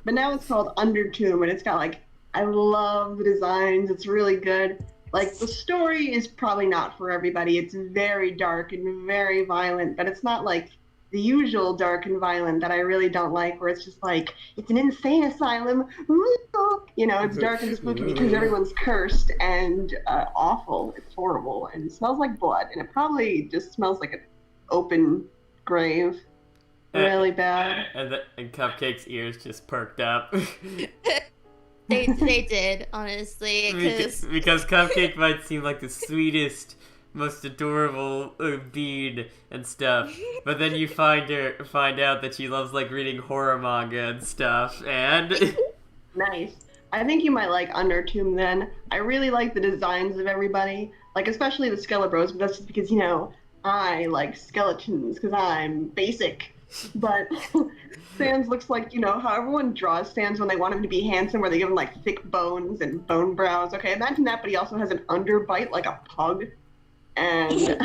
But now it's called Undertomb, and it's got like, I love the designs. It's really good. Like, the story is probably not for everybody. It's very dark and very violent, but it's not like the usual dark and violent that I really don't like, where it's just like, it's an insane asylum. You know, it's dark and spooky because everyone's cursed and awful. It's horrible and it smells like blood, and it probably just smells like an open grave. Really bad. And Cupcake's ears just perked up. They did, honestly, because Cupcake might seem like the sweetest, most adorable bean and stuff, but then you find out that she loves like reading horror manga and stuff, and Nice. I think you might like Undertomb then. I really like the designs of everybody, like especially the Skelebros, but that's just because, you know, I like skeletons because I'm basic. But Sans looks like, you know, how everyone draws Sans when they want him to be handsome, where they give him like thick bones and bone brows. Okay, imagine that, but he also has an underbite like a pug. And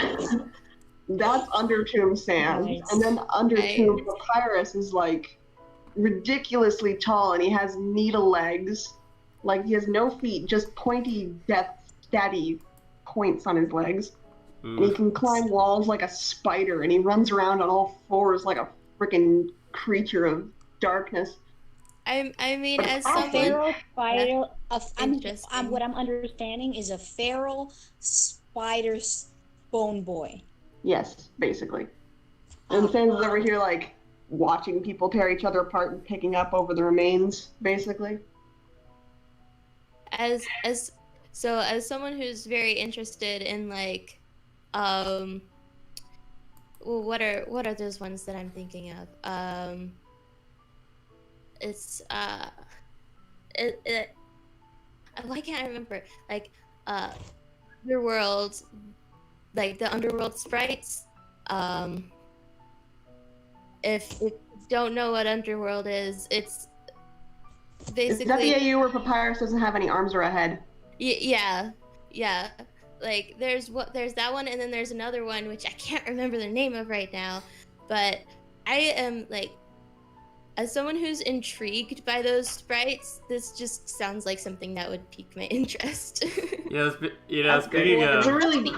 that's Undertomb Sans. Nice. And then Undertomb Papyrus is like ridiculously tall, and he has needle legs. Like, he has no feet, just pointy, stabby points on his legs. And he can climb walls like a spider, and he runs around on all fours like a freaking creature of darkness. I mean, as A someone... feral spider, Interesting. what I'm understanding is a feral spider bone boy. Yes, basically. And Sans is over here like watching people tear each other apart and picking up over the remains, basically. As someone who's very interested in like well, what are those ones that I'm thinking of? It's why can't I remember? Like Underworld, like the Underworld sprites. If you don't know what Underworld is, it's basically... Is that the AU where Papyrus doesn't have any arms or a head? Yeah. Like there's that one, and then there's another one which I can't remember the name of right now. But I am like, as someone who's intrigued by those sprites, this just sounds like something that would pique my interest. Yeah, speaking It's a of really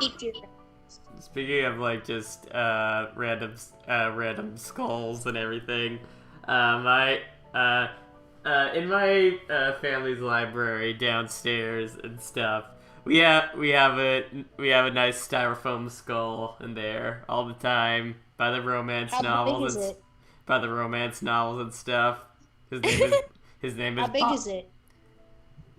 speaking of like just random skulls and everything, My in my family's library downstairs and stuff, we have a nice styrofoam skull in there all the time by the romance How big novels is and it? by the romance novels and stuff. His name is How big is it?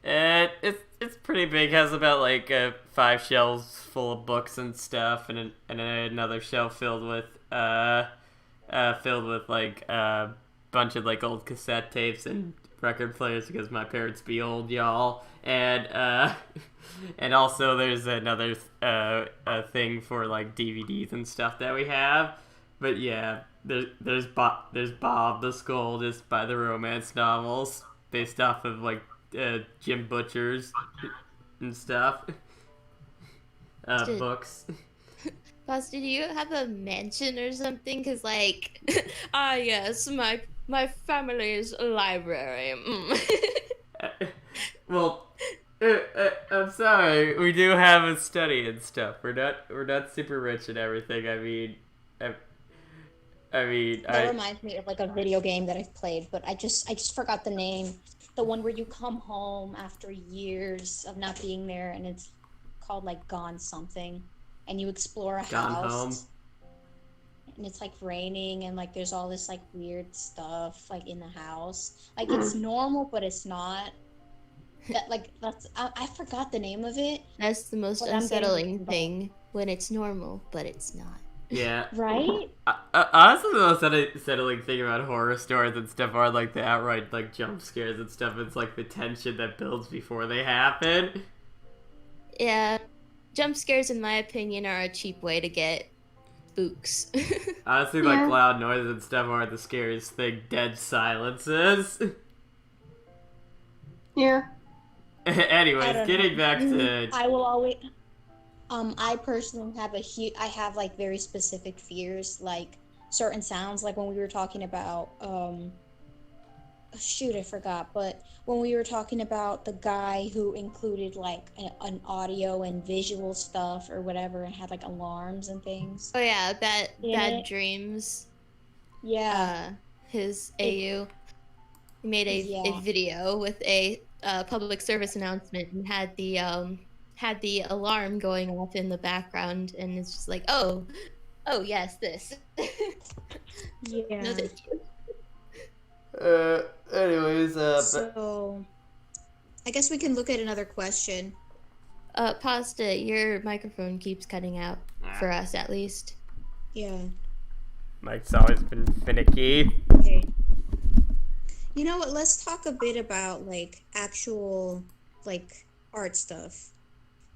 It's pretty big. Has about like 5 shelves full of books and stuff, and another shelf filled with like a bunch of like old cassette tapes and record players because my parents be old, y'all. And and also there's another a thing for like DVDs and stuff that we have. But yeah, there's Bob the Skull just by the romance novels based off of like Jim Butcher's and stuff. Books. Foster, do you have a mansion or something? Because, like, yes, my family's library. Well, I'm sorry. We do have a study and stuff. We're not super rich and everything. That reminds me of like a video game that I've played, but I just forgot the name. The one where you come home after years of not being there, and it's called like Gone Something, and you explore a Gone house. Home. And it's like raining, and like there's all this like weird stuff like in the house. Like it's normal, but it's not. I forgot the name of it. That's the most unsettling thing, when it's normal, but it's not. Yeah. Right? Honestly, the most unsettling thing about horror stories and stuff are like the outright like jump scares and stuff. It's like the tension that builds before they happen. Yeah, jump scares, in my opinion, are a cheap way to get spooks. Honestly, like loud noises and stuff aren't the scariest thing. Dead silences. Yeah. Anyways, getting back to. I will always. I personally have I have like very specific fears, like certain sounds, like when we were talking about, shoot, I forgot, but when we were talking about the guy who included like an audio and visual stuff or whatever, and had like alarms and things. Oh yeah, bad dreams. Yeah. His AU made a video with a public service announcement and had the alarm going off in the background, and it's just like, oh yes, this. Yeah. No, thank you. Anyways, so I guess we can look at another question. Pasta, your microphone keeps cutting out, for us at least. Yeah. Mike's always been finicky. Okay. You know what? Let's talk a bit about like actual like art stuff.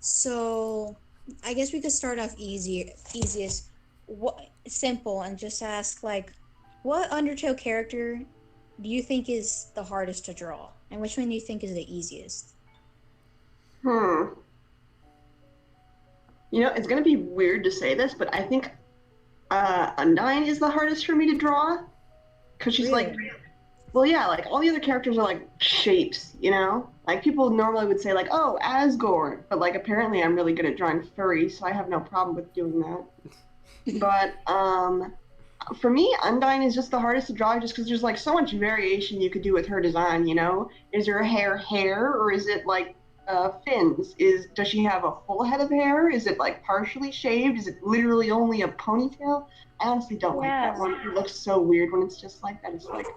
So, I guess we could start off easiest, simple, and just ask like, what Undertale character do you think is the hardest to draw, and which one do you think is the easiest? You know, it's gonna be weird to say this, but I think Undyne is the hardest for me to draw, because she's like, well, yeah, like all the other characters are like shapes, you know? Like people normally would say like, oh, Asgore, but like apparently I'm really good at drawing furries, so I have no problem with doing that. But for me, Undyne is just the hardest to draw, just because there's like so much variation you could do with her design, you know? Is her hair, or is it like fins? Does she have a full head of hair? Is it like partially shaved? Is it literally only a ponytail? I honestly don't like that one. It looks so weird when it's just like that. It's like,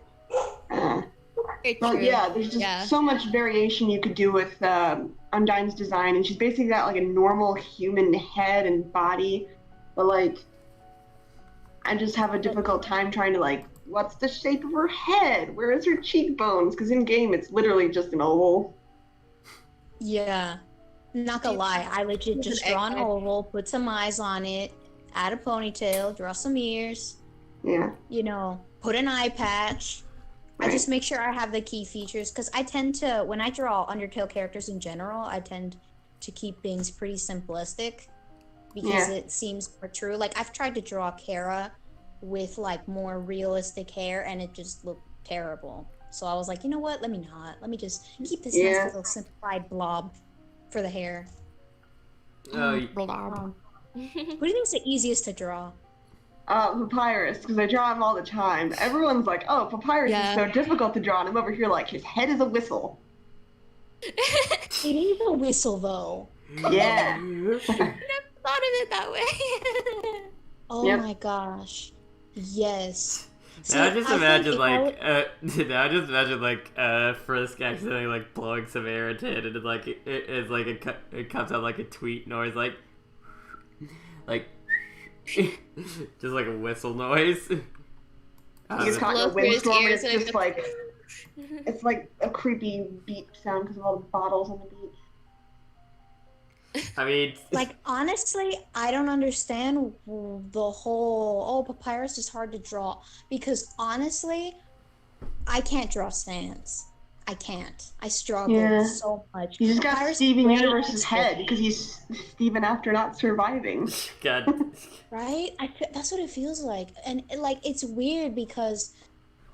well, yeah, there's just so much variation you could do with Undyne's design, and she's basically got like a normal human head and body, but like, I just have a difficult time trying to like, what's the shape of her head? Where is her cheekbones? Because in game, it's literally just an oval. Yeah, not gonna lie, I legit just draw an oval, put some eyes on it, add a ponytail, draw some ears. Yeah. You know, put an eye patch. I just make sure I have the key features, because I tend to, when I draw Undertale characters in general, I tend to keep things pretty simplistic, because it seems more true. Like, I've tried to draw Chara with, like, more realistic hair, and it just looked terrible. So I was like, you know what, let me just keep this nice little simplified blob for the hair. Blob. What do you think is the easiest to draw? Papyrus, because I draw him all the time. Everyone's like, oh, Papyrus is so difficult to draw, and I'm over here like, his head is a whistle. It is a whistle, though. Yeah. I never thought of it that way. Oh my gosh. Yes. Now I just imagine Frisk accidentally like blowing some air into it, and it like it comes out like a tweet noise, like just like a whistle noise. He's caught in a windstorm, and it's just like it's like a creepy beep sound because of all the bottles on the beach. I mean, like, honestly, I don't understand the whole, Papyrus is hard to draw, because honestly, I can't draw Sans. I can't. I struggle so much. You just got Steven Universe's head, because he's Steven after not surviving. God. Right? That's what it feels like. And, like, it's weird, because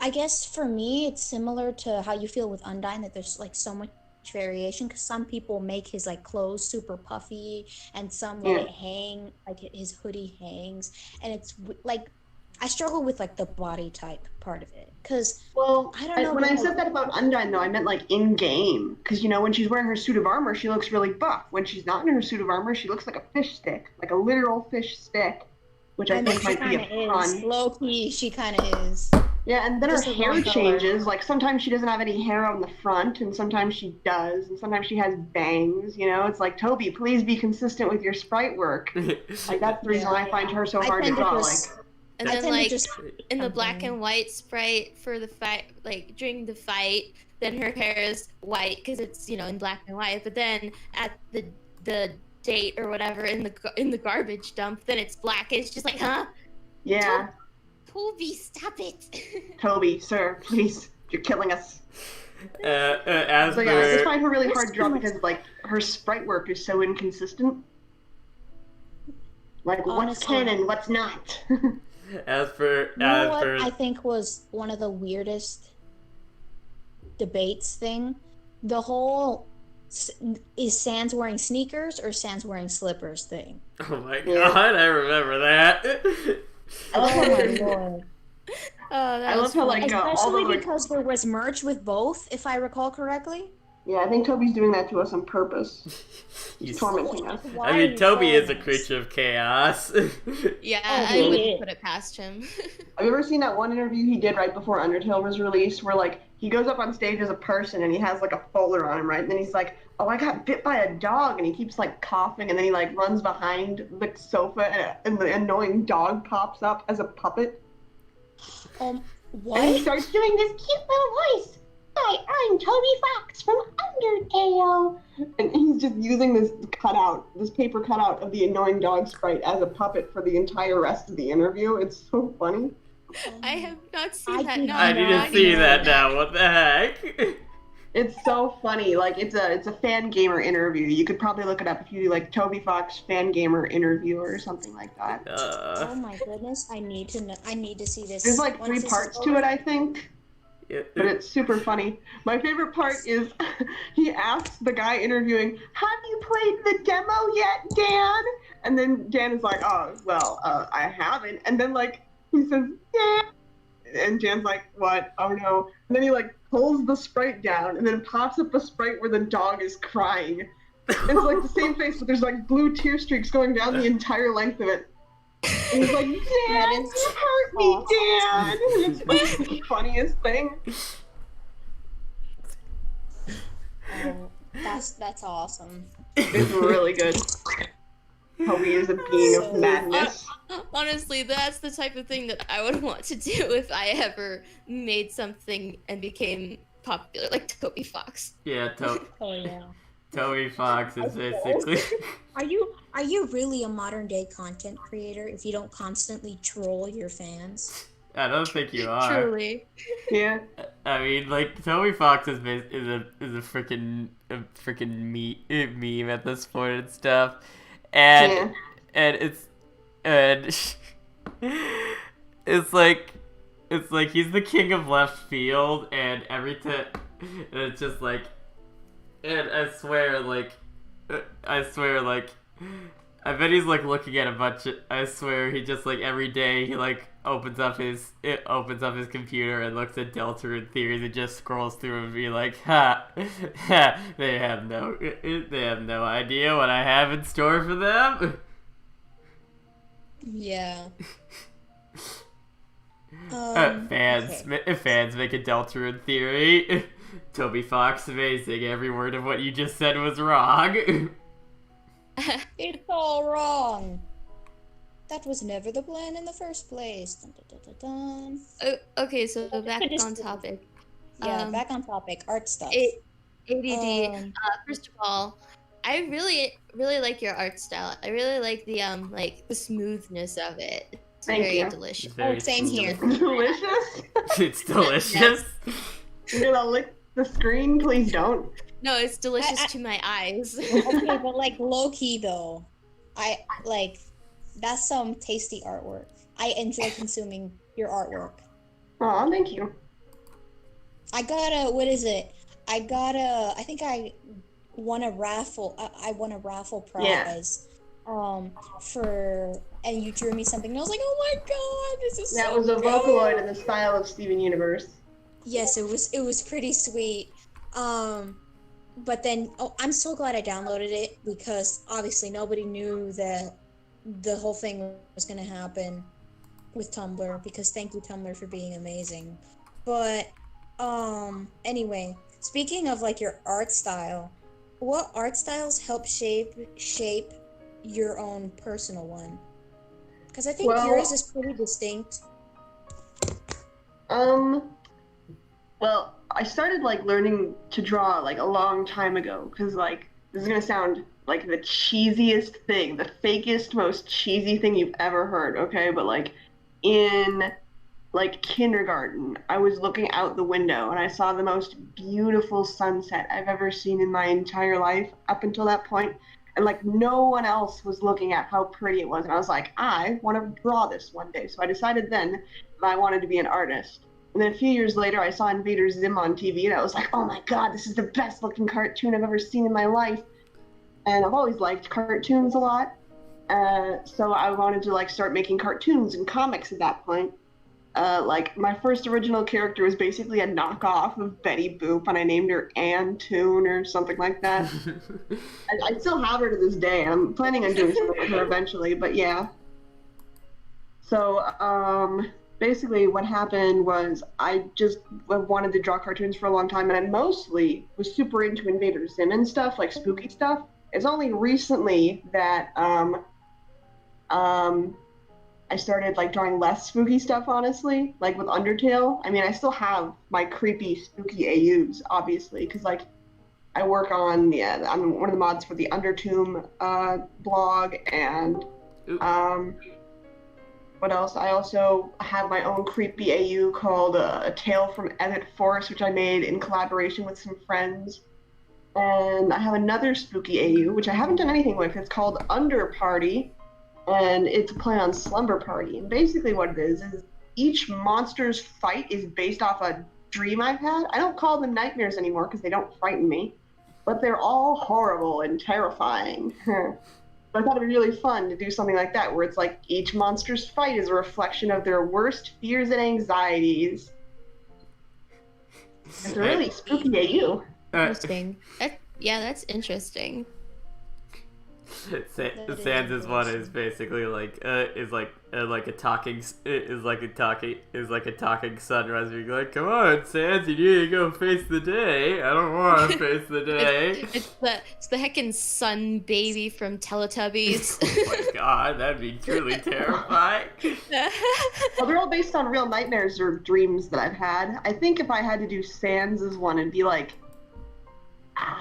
I guess for me, it's similar to how you feel with Undyne, that there's, like, so much variation, because some people make his like clothes super puffy, and some let it hang, like his hoodie hangs, and it's like I struggle with like the body type part of it, because I don't know. When I said that about Undyne, though, I meant like in game, because when she's wearing her suit of armor, she looks really buff. When she's not in her suit of armor, she looks like a fish stick, like a literal fish stick, which I think might be a pun. Low key, she kind of is. Yeah, and then her hair changes. Like, sometimes she doesn't have any hair on the front, and sometimes she does, and sometimes she has bangs, It's like, Toby, please be consistent with your sprite work. Like, that's the reason I find her so hard to draw. And then, like, in the black and white sprite for the fight, like, during the fight, then her hair is white, because it's, in black and white, but then at the date or whatever, in the garbage dump, then it's black, and it's just like, huh? Yeah. Toby, stop it! Toby, sir, please, you're killing us. I just find her really hard to draw because like her sprite work is so inconsistent. Like, what's canon, what's not? I think was one of the weirdest debates thing. The whole is Sans wearing sneakers or Sans wearing slippers thing. Oh my god, I remember that. Oh my god. I love how especially because there was merch with both, if I recall correctly. Yeah, I think Toby's doing that to us on purpose. He's tormenting us. I mean, Toby is a creature of chaos. Yeah, I wouldn't put it past him. Have you ever seen that one interview he did right before Undertale was released, where like he goes up on stage as a person and he has like a folder on him, right? And then he's like, "Oh, I got bit by a dog," and he keeps like coughing, and then he like runs behind the sofa, and the annoying dog pops up as a puppet. What? And he starts doing this cute little voice. Hi, I'm Toby Fox from Undertale. And he's just using this paper cutout of the annoying dog sprite as a puppet for the entire rest of the interview. It's so funny. I have not seen that. No, I need to see that now. What the heck? It's so funny. Like, it's a fan gamer interview. You could probably look it up if you do like Toby Fox fan gamer interview or something like that. Oh my goodness! I need to know. I need to see this. There's like 3 parts to it, I think. Yeah. But it's super funny. My favorite part is he asks the guy interviewing, "Have you played the demo yet, Dan?" And then Dan is like, "Oh, well, I haven't." And then like he says, "Yeah." And Dan's like, "What? Oh no." And then he like pulls the sprite down and then pops up a sprite where the dog is crying. It's like the same face, but there's like blue tear streaks going down the entire length of it. And he's like, "Dad, you hurt me, Dad!" And it's like the funniest thing. That's awesome. It's really good. Toby is a being of madness. Honestly, that's the type of thing that I would want to do if I ever made something and became popular, like Toby Fox. Yeah, Oh yeah. Toby Fox is basically. Are you really a modern day content creator if you don't constantly troll your fans? I don't think you are. Truly. Yeah. I mean, like, Toby Fox is a freaking meme at this point and stuff, and it's like he's the king of left field, and every time it's just like, and I swear, I bet he's like looking at a bunch of, I swear he just like every day he like opens up his computer and looks at Deltarune theories and just scrolls through and be like, ha, ha, they have no idea what I have in store for them. Yeah. Fans make a Deltarune theory. Toby Fox, amazing. Every word of what you just said was wrong. It's all wrong. That was never the plan in the first place. Dun, dun, dun, dun, dun. Okay, so back on topic. Yeah, back on topic. Art stuff. ADD. First of all, I really like your art style. I really like the smoothness of it. It's very delicious. Same here. Delicious? It's delicious. You're gonna lick the screen? Please don't. No, it's delicious to my eyes. Okay, but like low key though, I like that's some tasty artwork. I enjoy consuming your artwork. Aw, thank you. I think I won a raffle. I won a raffle prize. And you drew me something, and I was like, oh my god, this is That so was a good. Vocaloid in the style of Steven Universe. Yes, it was pretty sweet. But then, I'm so glad I downloaded it because obviously nobody knew that the whole thing was going to happen with Tumblr, because thank you Tumblr for being amazing. But anyway, speaking of like your art style, what art styles help shape your own personal one? Because I think yours is pretty distinct. Well, I started like learning to draw like a long time ago, because like this is gonna sound like the cheesiest thing, the fakest, most cheesy thing you've ever heard, okay? But like in like kindergarten, I was looking out the window and I saw the most beautiful sunset I've ever seen in my entire life up until that point. And like no one else was looking at how pretty it was. And I was like, I want to draw this one day. So I decided then that I wanted to be an artist. And then a few years later, I saw Invader Zim on TV, and I was like, oh my god, this is the best looking cartoon I've ever seen in my life. And I've always liked cartoons a lot. So I wanted to like start making cartoons and comics at that point. Like my first original character was basically a knockoff of Betty Boop, and I named her Ann Toon or something like that. I still have her to this day. I'm planning on doing something with her eventually, but yeah. So, basically what happened was I just wanted to draw cartoons for a long time, and I mostly was super into Invader Zim and stuff, like spooky stuff. It's only recently that I started like drawing less spooky stuff, honestly, like with Undertale. I mean, I still have my creepy spooky AUs, obviously, because like I work on, I'm one of the mods for the Undertomb blog, and what else? I also have my own creepy AU called A Tale from Edit Forest, which I made in collaboration with some friends. And I have another spooky AU, which I haven't done anything with. It's called Under Party, and it's a play on Slumber Party. And basically what it is each monster's fight is based off a dream I've had. I don't call them nightmares anymore because they don't frighten me, but they're all horrible and terrifying. But I thought it'd be really fun to do something like that, where it's like each monster's fight is a reflection of their worst fears and anxieties. It's a really spooky AU. Interesting. That's interesting. Sans' one is basically like a talking sunrise. Being like, come on, Sans, you need to go face the day. I don't want to face the day. It's the heckin' sun baby from Teletubbies. Oh my god, that'd be truly terrifying. Well, they're all based on real nightmares or dreams that I've had. I think if I had to do Sans' one, it'd be like,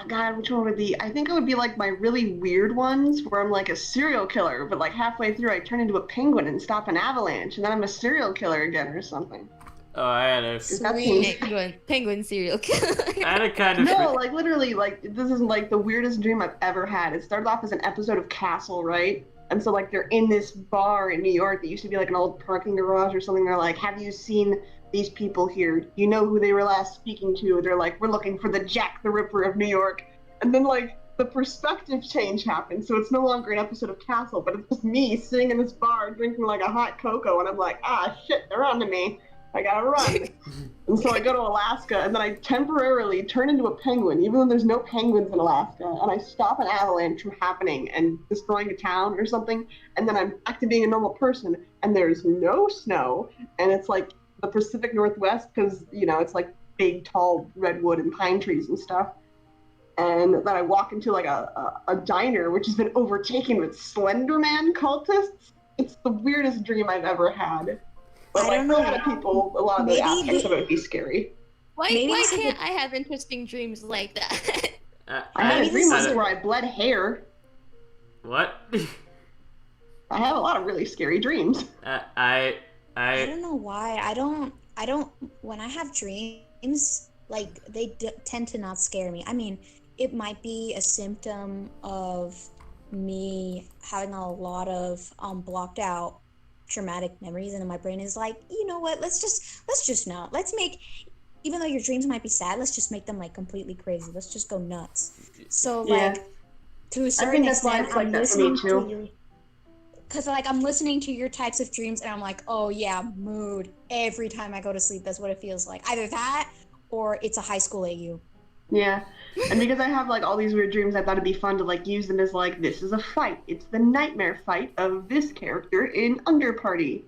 God, which one would it be? I think it would be like my really weird ones where I'm like a serial killer, but like halfway through I turn into a penguin and stop an avalanche, and then I'm a serial killer again or something. Oh, I had a sweet penguin serial killer. I had a kind of like literally, like this is like the weirdest dream I've ever had. It started off as an episode of Castle, right? And so like they're in this bar in New York that used to be like an old parking garage or something. They're like, have you seen these people here? You know who they were last speaking to? They're like, we're looking for the Jack the Ripper of New York. And then like the perspective change happens, so it's no longer an episode of Castle, but it's just me sitting in this bar drinking like a hot cocoa, and I'm like, ah, shit, they're on to me. I gotta run. And so I go to Alaska, and then I temporarily turn into a penguin, even though there's no penguins in Alaska, and I stop an avalanche from happening and destroying a town or something, and then I'm back to being a normal person, and there's no snow, and it's like the Pacific Northwest, because, you know, it's like big, tall redwood and pine trees and stuff. And then I walk into like a diner, which has been overtaken with Slender Man cultists. It's the weirdest dream I've ever had. But I don't know. A lot of people, a lot of the aspects of it would be scary. Why can't I have interesting dreams like that? I had a dream once where I bled hair. What? I have a lot of really scary dreams. I don't know why. I don't. When I have dreams, like they tend to not scare me. I mean, it might be a symptom of me having a lot of blocked out traumatic memories, and then my brain is like, you know what? Let's just not. Let's make, even though your dreams might be sad, let's just make them like completely crazy. Let's just go nuts. So like, to a certain extent, I'm listening to you. Because, like, I'm listening to your types of dreams, and I'm like, oh, yeah, mood. Every time I go to sleep, that's what it feels like. Either that, or it's a high school AU. Yeah. And because I have, like, all these weird dreams, I thought it'd be fun to, like, use them as, like, this is a fight. It's the nightmare fight of this character in Underparty.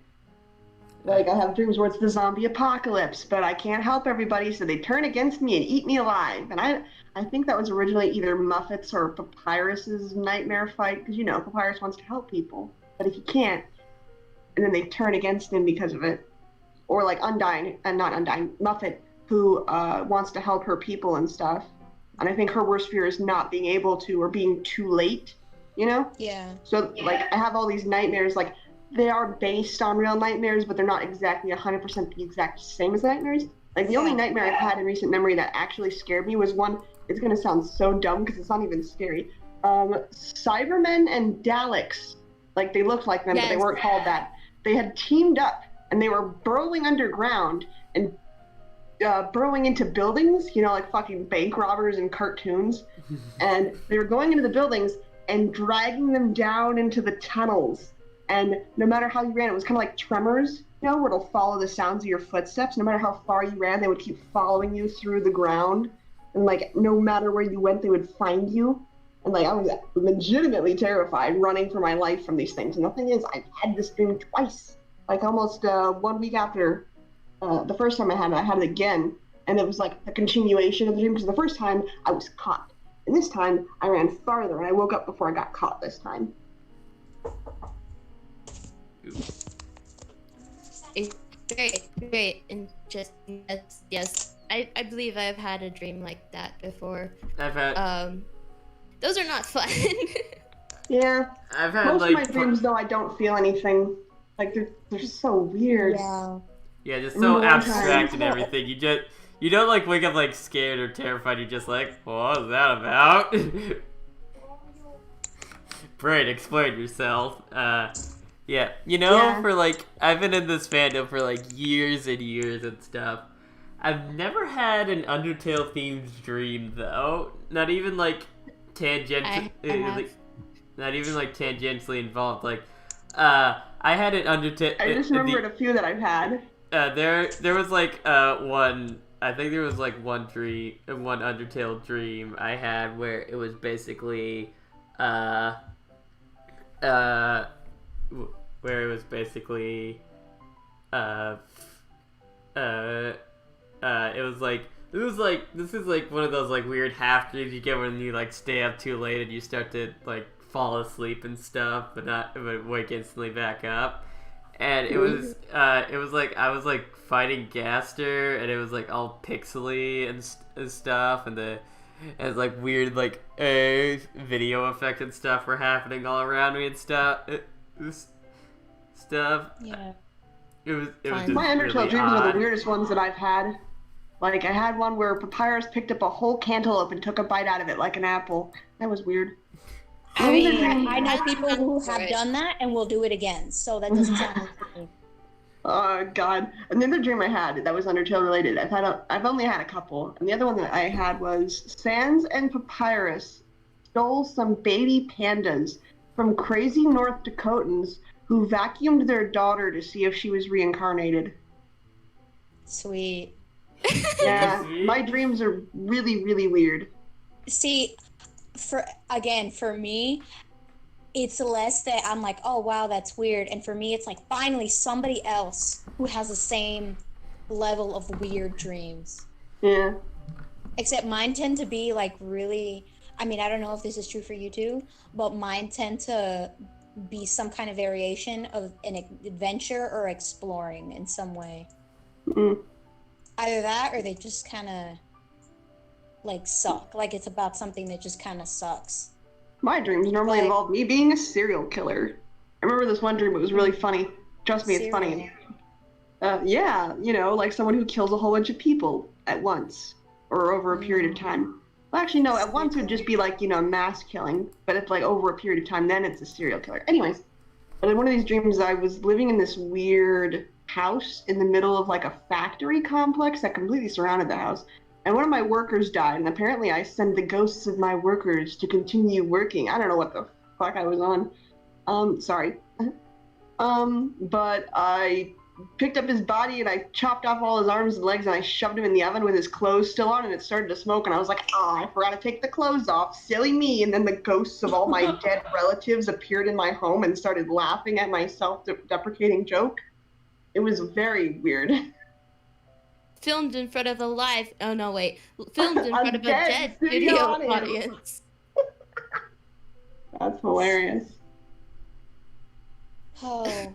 Like, I have dreams where it's the zombie apocalypse, but I can't help everybody, so they turn against me and eat me alive. And I think that was originally either Muffet's or Papyrus's nightmare fight, because, you know, Papyrus wants to help people. But if he can't, and then they turn against him because of it. Or like Muffet, who wants to help her people and stuff. And I think her worst fear is not being able to, or being too late, you know? Yeah. So like I have all these nightmares, like they are based on real nightmares, but they're not exactly 100% the exact same as nightmares. Like the only nightmare I've had in recent memory that actually scared me was one, it's gonna sound so dumb because it's not even scary. Cybermen and Daleks. Like, they looked like them, but they weren't called that. They had teamed up, and they were burrowing underground and burrowing into buildings, you know, like fucking bank robbers in cartoons. And they were going into the buildings and dragging them down into the tunnels. And no matter how you ran, it was kind of like Tremors, you know, where it'll follow the sounds of your footsteps. No matter how far you ran, they would keep following you through the ground. And, like, no matter where you went, they would find you. And, like, I was legitimately terrified running for my life from these things. And the thing is, I've had this dream twice. Like, almost 1 week after the first time I had it again. And it was, like, a continuation of the dream. Because the first time, I was caught. And this time, I ran farther. And I woke up before I got caught this time. It's great. And just, yes. I believe I've had a dream like that before. I've had... Those are not fun. Yeah. I've had most of my dreams, though, I don't feel anything. Like, they're so weird. Yeah, just so abstract and everything. You don't, like, wake up, like, scared or terrified. You're just like, what was that about? Brain, explain yourself. Yeah. You know, for, like, I've been in this fandom for, like, years and years and stuff. I've never had an Undertale-themed dream, though. Not even, like... not even like tangentially involved. Like, I had an Undertale. I just remembered a few that I've had. There was like one. I think there was like one Undertale dream I had where it was basically, where it was basically, it was like. This is like one of those like weird half dreams you get when you like stay up too late and you start to like fall asleep and stuff, but wake instantly back up. And it was like I was like fighting Gaster, and it was like all pixely and stuff, and like weird like video effects and stuff were happening all around me and stuff. Yeah. It was just my Undertale really dreams odd. are the weirdest ones that I've had. Like, I had one where Papyrus picked up a whole cantaloupe and took a bite out of it like an apple. That was weird. I mean, I know people who have done that and will do it again, so that doesn't sound like me. Oh, God. And the other dream I had that was Undertale related, I've only had a couple. And the other one that I had was Sans and Papyrus stole some baby pandas from crazy North Dakotans who vacuumed their daughter to see if she was reincarnated. Sweet. Yeah, my dreams are really, really weird. See, for me, it's less that I'm like, oh wow, that's weird. And for me, it's like finally somebody else who has the same level of weird dreams. Yeah. Except mine tend to be like really, I mean, I don't know if this is true for you too, but mine tend to be some kind of variation of an adventure or exploring in some way. Mm-hmm. Either that or they just kind of like suck. Like it's about something that just kind of sucks. My dreams normally involve me being a serial killer. I remember this one dream, it was really funny. Trust me, it's funny. Yeah, you know, like someone who kills a whole bunch of people at once or over a period of time. Well, actually, no, at once would just be like, you know, mass killing, but it's like over a period of time, then it's a serial killer. Anyways, but in one of these dreams, I was living in this weird house in the middle of like a factory complex that completely surrounded the house. And one of my workers died, and apparently I sent the ghosts of my workers to continue working. I don't know what the fuck I was on. Sorry. But I picked up his body and I chopped off all his arms and legs and I shoved him in the oven with his clothes still on, and it started to smoke, and I was like, I forgot to take the clothes off. Silly me. And then the ghosts of all my dead relatives appeared in my home and started laughing at my self-deprecating joke. It was very weird. Filmed in front of a live, filmed in front of a dead video audience. That's hilarious. Oh,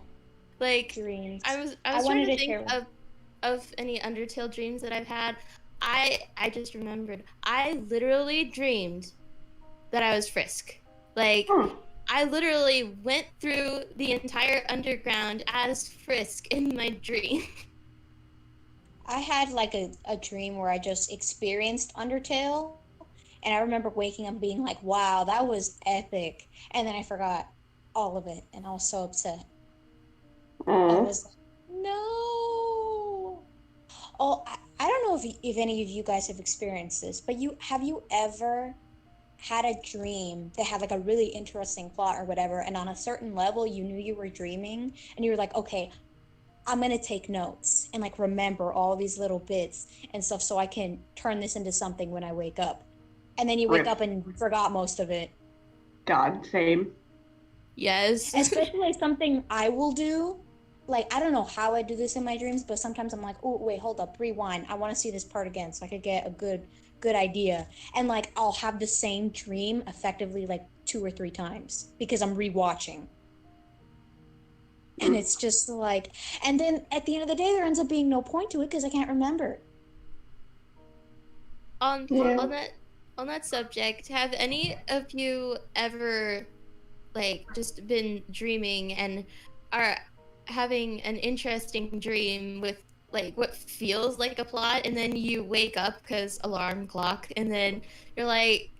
like dreams. I was trying to think of any Undertale dreams that I've had. I just remembered. I literally dreamed that I was Frisk. Like I literally went through the entire underground as Frisk in my dream. I had like a dream where I just experienced Undertale, and I remember waking up being like, wow, that was epic. And then I forgot all of it, and I was so upset. I was like, no. Oh, I don't know if any of you guys have experienced this, but have you ever had a dream that had like a really interesting plot or whatever, and on a certain level you knew you were dreaming, and you were like, okay, I'm going to take notes and like remember all these little bits and stuff so I can turn this into something when I wake up. And then you wake up and you forgot most of it. God, same. Yes. Especially something I will do. Like, I don't know how I do this in my dreams, but sometimes I'm like, oh, wait, hold up, rewind. I want to see this part again so I could get a good idea. And like, I'll have the same dream effectively like 2 or 3 times because I'm rewatching. And it's just like, and then at the end of the day, there ends up being no point to it because I can't remember. On that subject, have any of you ever, like, just been dreaming and are having an interesting dream with, like, what feels like a plot, and then you wake up because alarm clock, and then you're like,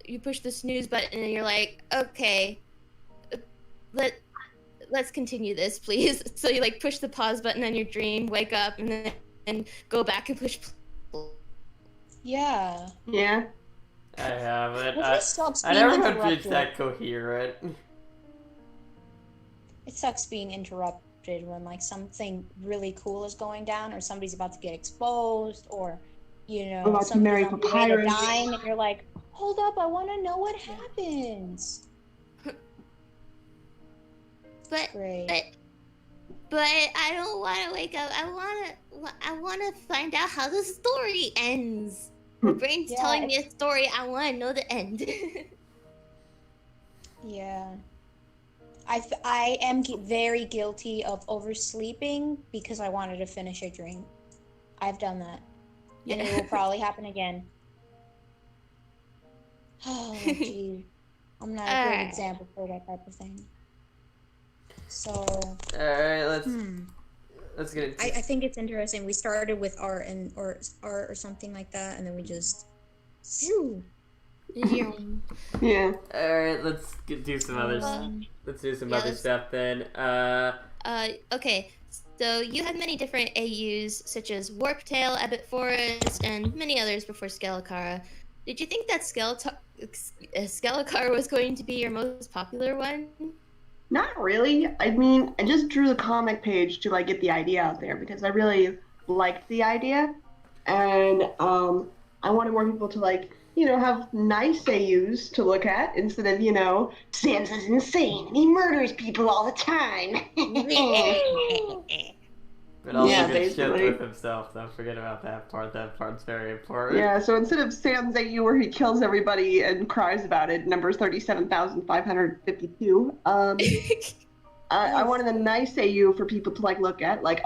you push the snooze button, and you're like, okay, let's continue this, please. So you like push the pause button on your dream, wake up, and then go back and push. Yeah. Yeah. I haven't. I never had dreams that coherent. It sucks being interrupted when like something really cool is going down, or somebody's about to get exposed, or you know, somebody's on the way to dying, and you're like, hold up, I want to know what happens. But I don't want to wake up. I want to find out how the story ends. My brain's telling me a story. I want to know the end. Yeah. I am very guilty of oversleeping because I wanted to finish a dream. I've done that. Yeah. And it will probably happen again. Oh, geez. I'm not a good example for that type of thing. So. All right, let's get into. I think it's interesting. We started with art or something like that, and then we just. Yeah. Yeah. All right, let's do some other. Let's do some other stuff then. Okay. So you had many different AUs, such as Warptail, Abbott Forest, and many others before SkeleChara. Did you think that SkeleChara was going to be your most popular one? Not really. I mean, I just drew the comic page to like get the idea out there because I really liked the idea, and I wanted more people to like, you know, have nice AUs to look at instead of, you know, Sans is insane and he murders people all the time. But also Yeah, gets shit basically. with himself. Don't forget about that part. That part's very important. Yeah, so instead of Sans AU where he kills everybody and cries about it, number 37,552, I wanted a nice AU for people to like look at, like,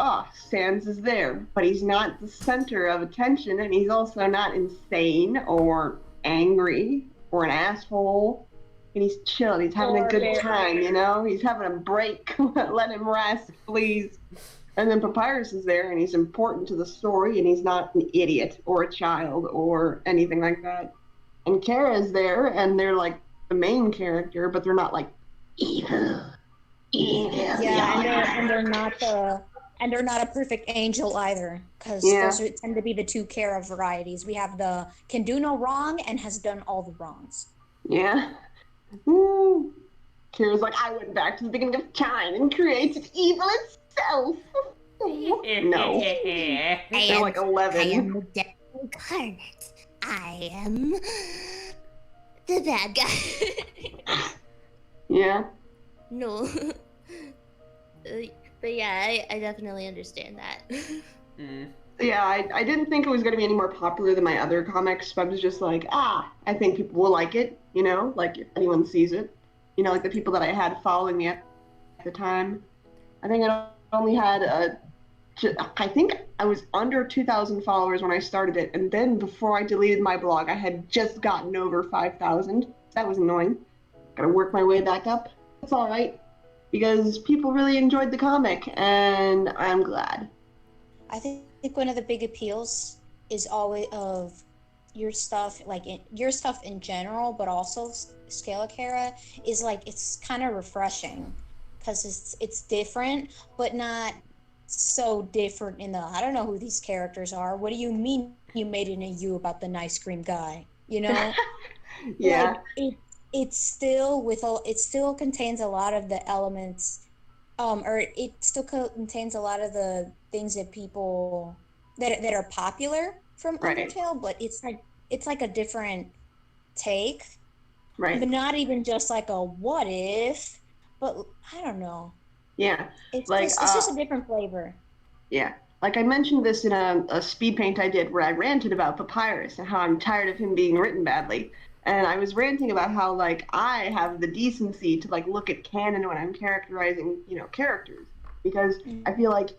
Sans is there, but he's not the center of attention, and he's also not insane or angry or an asshole. And he's chilling, he's having a good time, you know? He's having a break. Let him rest, please. And then Papyrus is there, and he's important to the story, and he's not an idiot or a child or anything like that. And Chara is there, and they're like the main character, but they're not like evil. Yeah, and they're not a perfect angel either, because those tend to be the two Chara varieties. We have the can do no wrong and has done all the wrongs. Yeah. Ooh. Chara's like, I went back to the beginning of time and created evil itself. No. They're like 11. I am the devil incarnate. I am the bad guy. Yeah. No. But yeah, I definitely understand that. Yeah, I didn't think it was going to be any more popular than my other comics, but I was just like, I think people will like it, you know, like if anyone sees it. You know, like the people that I had following me at the time. I think I only had I think I was under 2,000 followers when I started it, and then before I deleted my blog, I had just gotten over 5,000. That was annoying. Gotta work my way back up. It's all right, because people really enjoyed the comic, and I'm glad. I think one of the big appeals is always of your stuff, like your stuff in general, but also SkeleChara, is like it's kind of refreshing because it's different, but not so different in the I don't know who these characters are. What do you mean you made an AU about the ice cream guy? You know? Yeah. Like, it still contains a lot of the elements, or it still contains a lot of the things that people that are popular from Undertale, but it's like a different take, right? But not even just like a what if, but I don't know. Yeah, it's just a different flavor. Yeah, like I mentioned this in a speed paint I did where I ranted about Papyrus and how I'm tired of him being written badly. And I was ranting about how, like, I have the decency to, like, look at canon when I'm characterizing, you know, characters. Because I feel like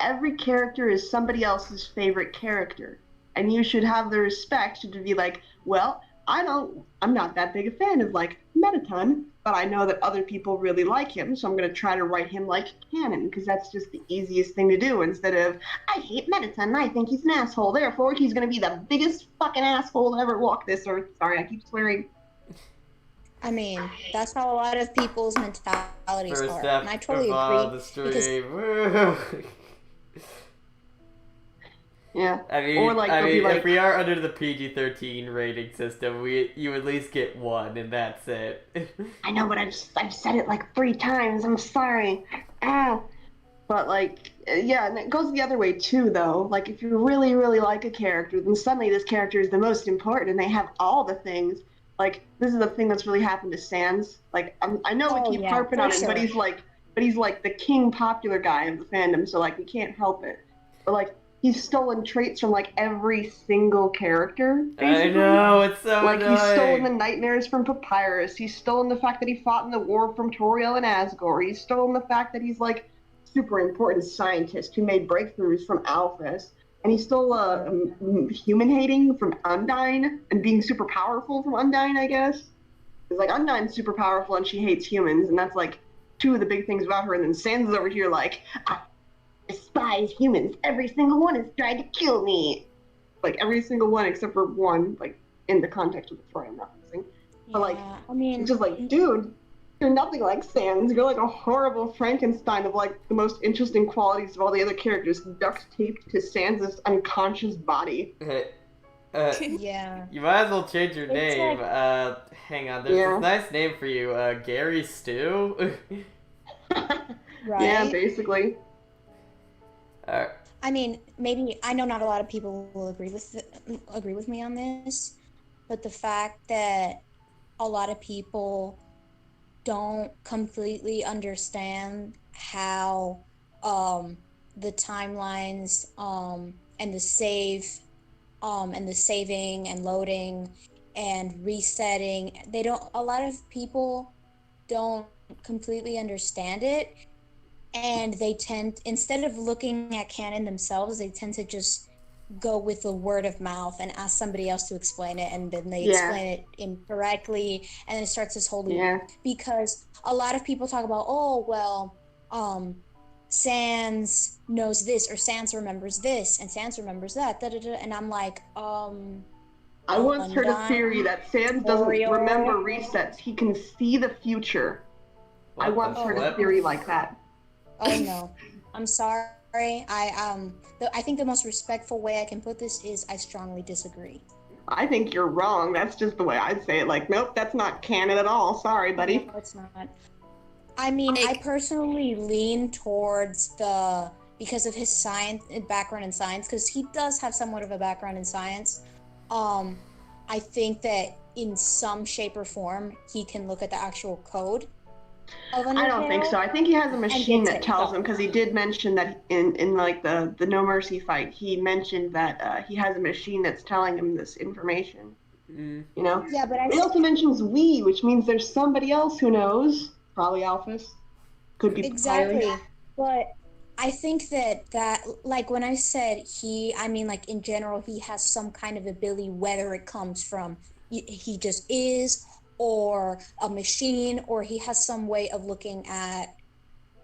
every character is somebody else's favorite character. And you should have the respect to be like, well, I'm not that big a fan of, like, Mettaton, but I know that other people really like him, so I'm going to try to write him like canon, because that's just the easiest thing to do, instead of, I hate Mettaton, and I think he's an asshole, therefore he's going to be the biggest fucking asshole to ever walk this earth. Sorry, I keep swearing. I mean, that's how a lot of people's mentalities First are, step and I totally of agree. the stream. Yeah. I mean, if we are under the PG-13 rating system, you at least get one, and that's it. I know, but I've said it like 3 times. I'm sorry. But like, yeah, and it goes the other way too, though. Like, if you really, really like a character, then suddenly this character is the most important, and they have all the things. Like, this is the thing that's really happened to Sans. Like, I know we keep harping on him, but he's like the king popular guy of the fandom, so like we can't help it. But like, he's stolen traits from like every single character. Basically. I know, it's so like annoying. He's stolen the nightmares from Papyrus. He's stolen the fact that he fought in the war from Toriel and Asgore. He's stolen the fact that he's like super important scientist who made breakthroughs from Alphys. And he stole human hating from Undyne and being super powerful from Undyne, I guess. Because like Undyne's super powerful and she hates humans, and that's like 2 of the big things about her. And then Sans is over here like, I despise humans. Every single one has tried to kill me. Like every single one except for one, like in the context of the story I'm referencing. But like, I mean, it's just like, dude, you're nothing like Sans. You're like a horrible Frankenstein of like the most interesting qualities of all the other characters duct taped to Sans's unconscious body. Yeah. You might as well change your It's name. like- Hang on, there's this nice name for you, Gary Stew. Right? Yeah, basically. I mean, maybe I know not a lot of people will agree with me on this, but the fact that a lot of people don't completely understand how the timelines and the saving and loading and resetting, a lot of people don't completely understand it, and they tend, instead of looking at canon themselves, they tend to just go with the word of mouth and ask somebody else to explain it, and then they explain it incorrectly, and then it starts this whole loop. Because a lot of people talk about, oh well, Sans knows this, or Sans remembers this, and Sans remembers that, and I'm like, I once heard a theory that Sans doesn't remember resets. He can see the future. I once heard a theory like that. Oh no, I'm sorry. I think the most respectful way I can put this is I strongly disagree. I think you're wrong. That's just the way I'd say it. Like, nope, that's not canon at all. Sorry, buddy. No, it's not. I mean, I personally lean towards because of his background in science, because he does have somewhat of a background in science. I think that in some shape or form, he can look at the actual code. I don't think so. I think he has a machine that tells him, because he did mention that in like the No Mercy fight, he mentioned that he has a machine that's telling him this information. You know? Yeah, but he also mentions we, which means there's somebody else who knows. Probably Alphys. Could be exactly. Piley. But I think that like when I said I mean like in general he has some kind of ability, whether it comes from he just is, or a machine, or he has some way of looking at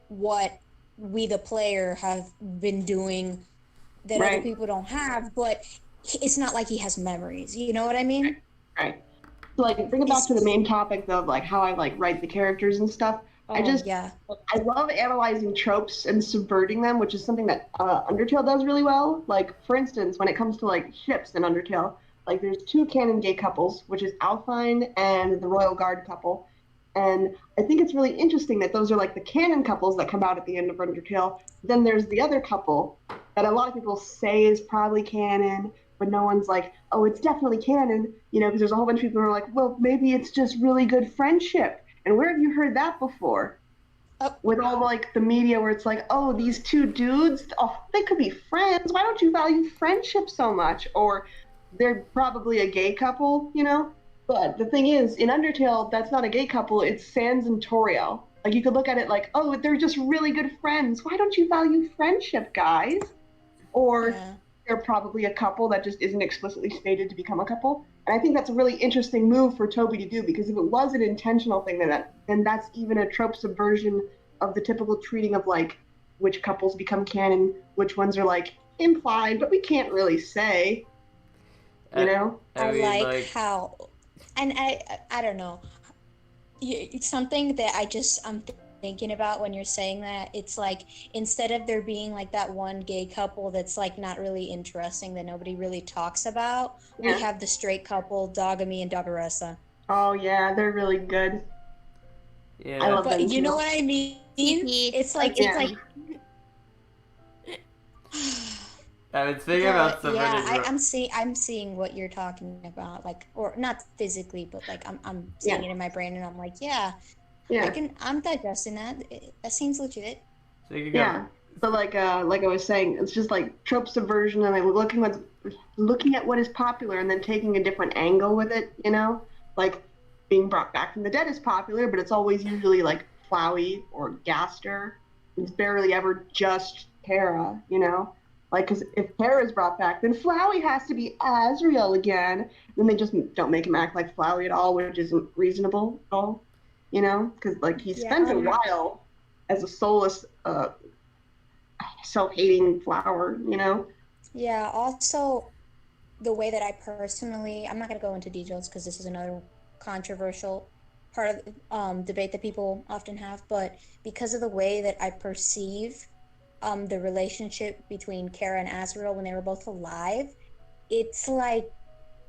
what we the player have been doing that other people don't have, but it's not like he has memories, you know what I mean? Right. So like bring it back to the main topic of like how I like write the characters and stuff. I love analyzing tropes and subverting them, which is something that Undertale does really well. Like for instance, when it comes to like ships in Undertale, like there's two canon gay couples, which is Alfine and the Royal Guard couple. And I think it's really interesting that those are like the canon couples that come out at the end of Undertale. Then there's the other couple that a lot of people say is probably canon, but no one's like, oh, it's definitely canon, you know, because there's a whole bunch of people who are like, well, maybe it's just really good friendship. And where have you heard that before? With all like the media where it's like, oh, these two dudes, oh, they could be friends. Why don't you value friendship so much? Or they're probably a gay couple, you know? But the thing is, in Undertale, that's not a gay couple. It's Sans and Toriel. Like, you could look at it like, oh, they're just really good friends. Why don't you value friendship, guys? Or they're probably a couple that just isn't explicitly stated to become a couple. And I think that's a really interesting move for Toby to do, because if it was an intentional thing, then that's even a trope subversion of the typical treating of, like, which couples become canon, which ones are, like, implied, but we can't really say, you know? I like how... And I don't know. It's something that I'm thinking about when you're saying that. It's like, instead of there being like that one gay couple that's like not really interesting, that nobody really talks about, we have the straight couple, Dogami and Doggeressa. Oh yeah, they're really good. Yeah. I love but them you too. know what I mean? It's like I was thinking about I'm seeing what you're talking about, like, or not physically, but like I'm seeing it in my brain, and I'm like, I'm digesting that. That seems legit. So like I was saying, it's just like trope subversion, and like looking at what is popular and then taking a different angle with it. You know, like being brought back from the dead is popular, but it's always usually like Flowey or Gaster. It's barely ever just Terra. You know. Like, because if Terra is brought back, then Flowey has to be Azrael again. Then they just don't make him act like Flowey at all, which isn't reasonable at all. You know? Because, like, he spent a while as a soulless, self-hating flower, you know? Yeah, also, the way that I personally... I'm not going to go into details because this is another controversial part of debate that people often have, but because of the way that I perceive... the relationship between Chara and Azrael when they were both alive, it's like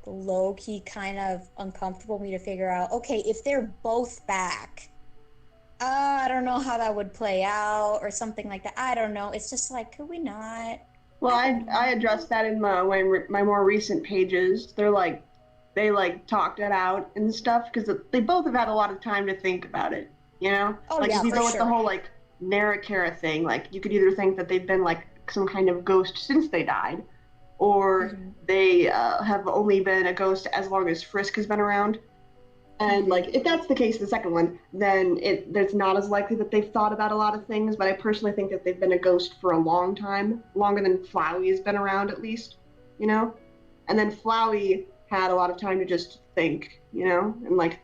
low-key kind of uncomfortable for me to figure out, okay, if they're both back, I don't know how that would play out or something like that. I don't know. It's just like, could we not? Well, I addressed that in my more recent pages. They talked it out and stuff because they both have had a lot of time to think about it. You know, Oh, like yeah, if you for go with sure. the whole SkeleChara thing, like you could either think that they've been like some kind of ghost since they died, or they have only been a ghost as long as Frisk has been around. And if that's the case, the second one, then there's not as likely that they've thought about a lot of things. But I personally think that they've been a ghost for a long time, longer than Flowey has been around, at least, you know. And then Flowey had a lot of time to just think, you know, and not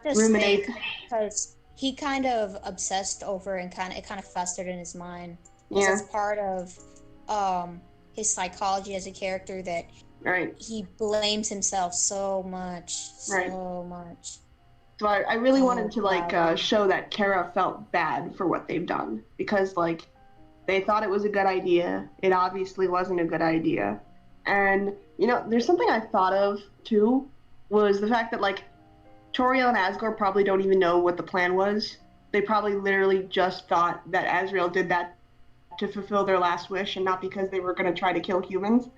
just ruminate. think, because he kind of obsessed over and it kind of festered in his mind. Yeah. It's part of his psychology as a character that Right. he blames himself so much. So I really wanted to show that Kara felt bad for what they've done, because they thought it was a good idea. It obviously wasn't a good idea. And you know, there's something I thought of too, was the fact that Toriel and Asgore probably don't even know what the plan was. They probably literally just thought that Azrael did that to fulfill their last wish and not because they were going to try to kill humans.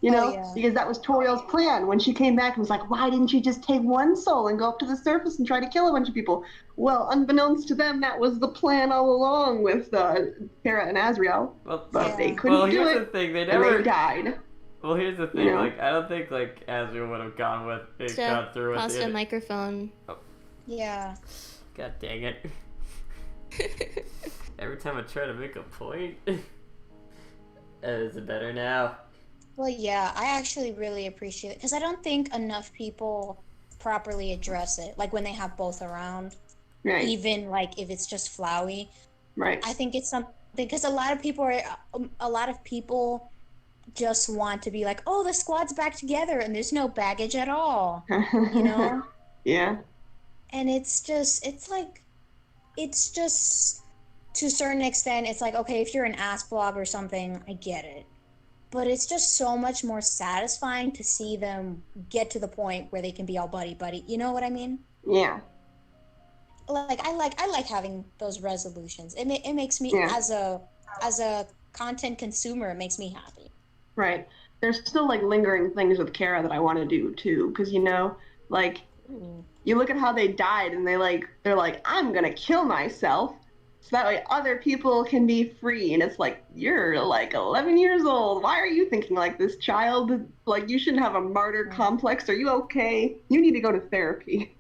You know, because that was Toriel's plan when she came back and was like, why didn't you just take one soul and go up to the surface and try to kill a bunch of people? Well, unbeknownst to them, that was the plan all along with Kara and Azrael. But they couldn't do it. The thing. They never died. Well, here's the thing. You know? I don't think Azrael would have gone through with pause it. the microphone. Oh. Yeah. God dang it. Every time I try to make a point, is it better now? Well, yeah, I actually really appreciate it because I don't think enough people properly address it. Like when they have both around, right? Even if it's just Flowey, right? I think it's something because a lot of people just want to be like, oh, the squad's back together and there's no baggage at all, you know? Yeah. And it's just to a certain extent, it's like, okay, if you're an ass blog or something, I get it. But it's just so much more satisfying to see them get to the point where they can be all buddy-buddy. You know what I mean? Yeah. I like having those resolutions. It makes me, as a content consumer, it makes me happy. Right. There's still lingering things with Kara that I want to do too, because you know, you look at how they died, and they're like, I'm gonna kill myself, so that way other people can be free. And it's like, you're 11 years old. Why are you thinking like this, child? You shouldn't have a martyr complex. Are you okay? You need to go to therapy.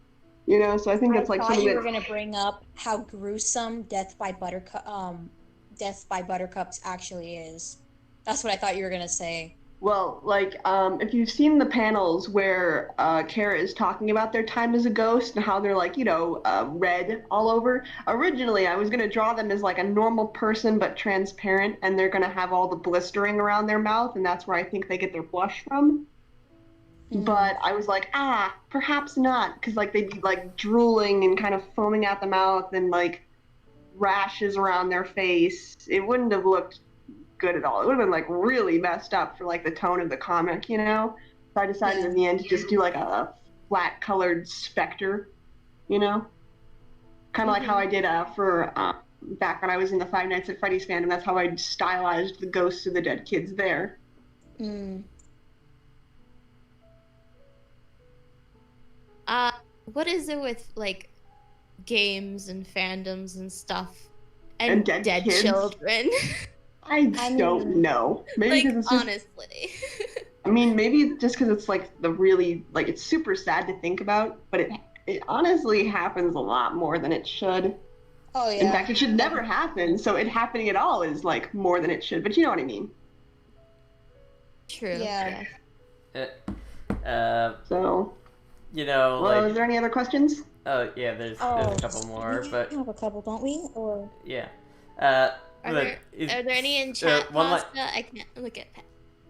You know. So I think that's something that you were gonna bring up how gruesome Death by Buttercups actually is. That's what I thought you were gonna say. Well, if you've seen the panels where Kara is talking about their time as a ghost and how they're red all over. Originally, I was gonna draw them as a normal person but transparent, and they're gonna have all the blistering around their mouth, and that's where I think they get their blush from. But I was like, perhaps not, because they'd be drooling and kind of foaming at the mouth and rashes around their face. It wouldn't have looked good at all. It would have been really messed up for the tone of the comic, you know. So I decided in the end to just do a flat colored specter, you know, kind of like how I did for back when I was in the Five Nights at Freddy's fandom. That's how I stylized the ghosts of the dead kids there. What is it with games and fandoms and stuff and dead children? I don't know. Maybe because it's just, honestly. I mean, maybe just because it's the really it's super sad to think about, but it honestly happens a lot more than it should. Oh yeah. In fact, it should never happen. So it happening at all is more than it should. But you know what I mean. True. Yeah. So. You know. Well, is there any other questions? Oh yeah, there's a couple more, but we have a couple, don't we? Or yeah. Are there any in chat, Pasta? I can't look at Pat.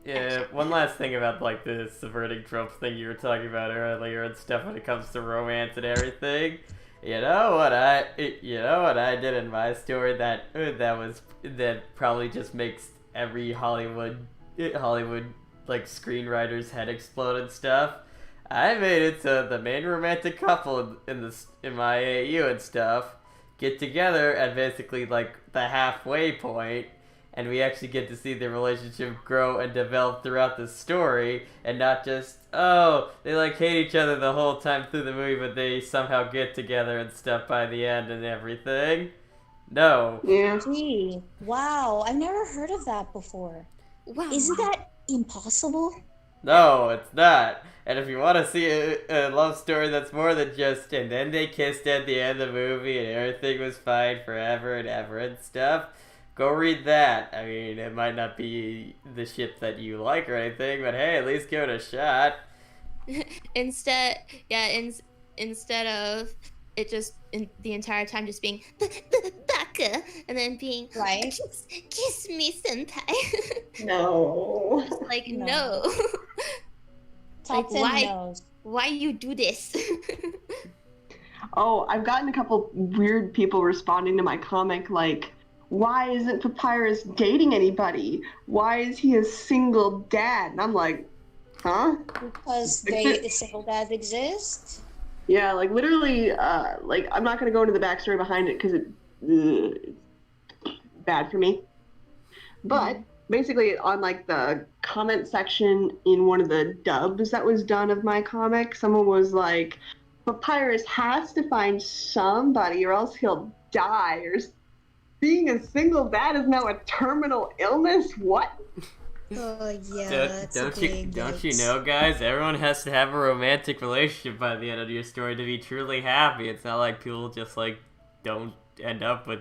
Yeah, one last thing about the subverting tropes thing you were talking about earlier and stuff when it comes to romance and everything. You know what I did in my story that probably just makes every Hollywood screenwriter's head explode and stuff. I made it so the main romantic couple in my AU and stuff get together at basically like the halfway point, and we actually get to see their relationship grow and develop throughout the story, and not just, oh, they like hate each other the whole time through the movie, but they somehow get together and stuff by the end and everything. No. Yeah. Gee, wow, I've never heard of that before. Wow. Isn't that impossible? No, it's not. And if you want to see a love story that's more than just, and then they kissed at the end of the movie and everything was fine forever and ever and stuff, go read that. I mean, it might not be the ship that you like or anything, but hey, at least give it a shot. Instead of it just the entire time just being Baka, and then being Right. kiss me, senpai. No. Just like No. no. Top Like, 10 no's. Why you do this? Oh, I've gotten a couple weird people responding to my comic like, why isn't Papyrus dating anybody? Why is he a single dad? And I'm like, huh? Because the single dads exist. Yeah, like literally, like I'm not gonna go into the backstory behind it because it's bad for me. But basically, on like the comment section in one of the dubs that was done of my comic, someone was like, Papyrus has to find somebody or else he'll die. Or being a single dad is now a terminal illness. What? Oh yeah. Don't you know, guys? Everyone has to have a romantic relationship by the end of your story to be truly happy. It's not like people just like don't end up with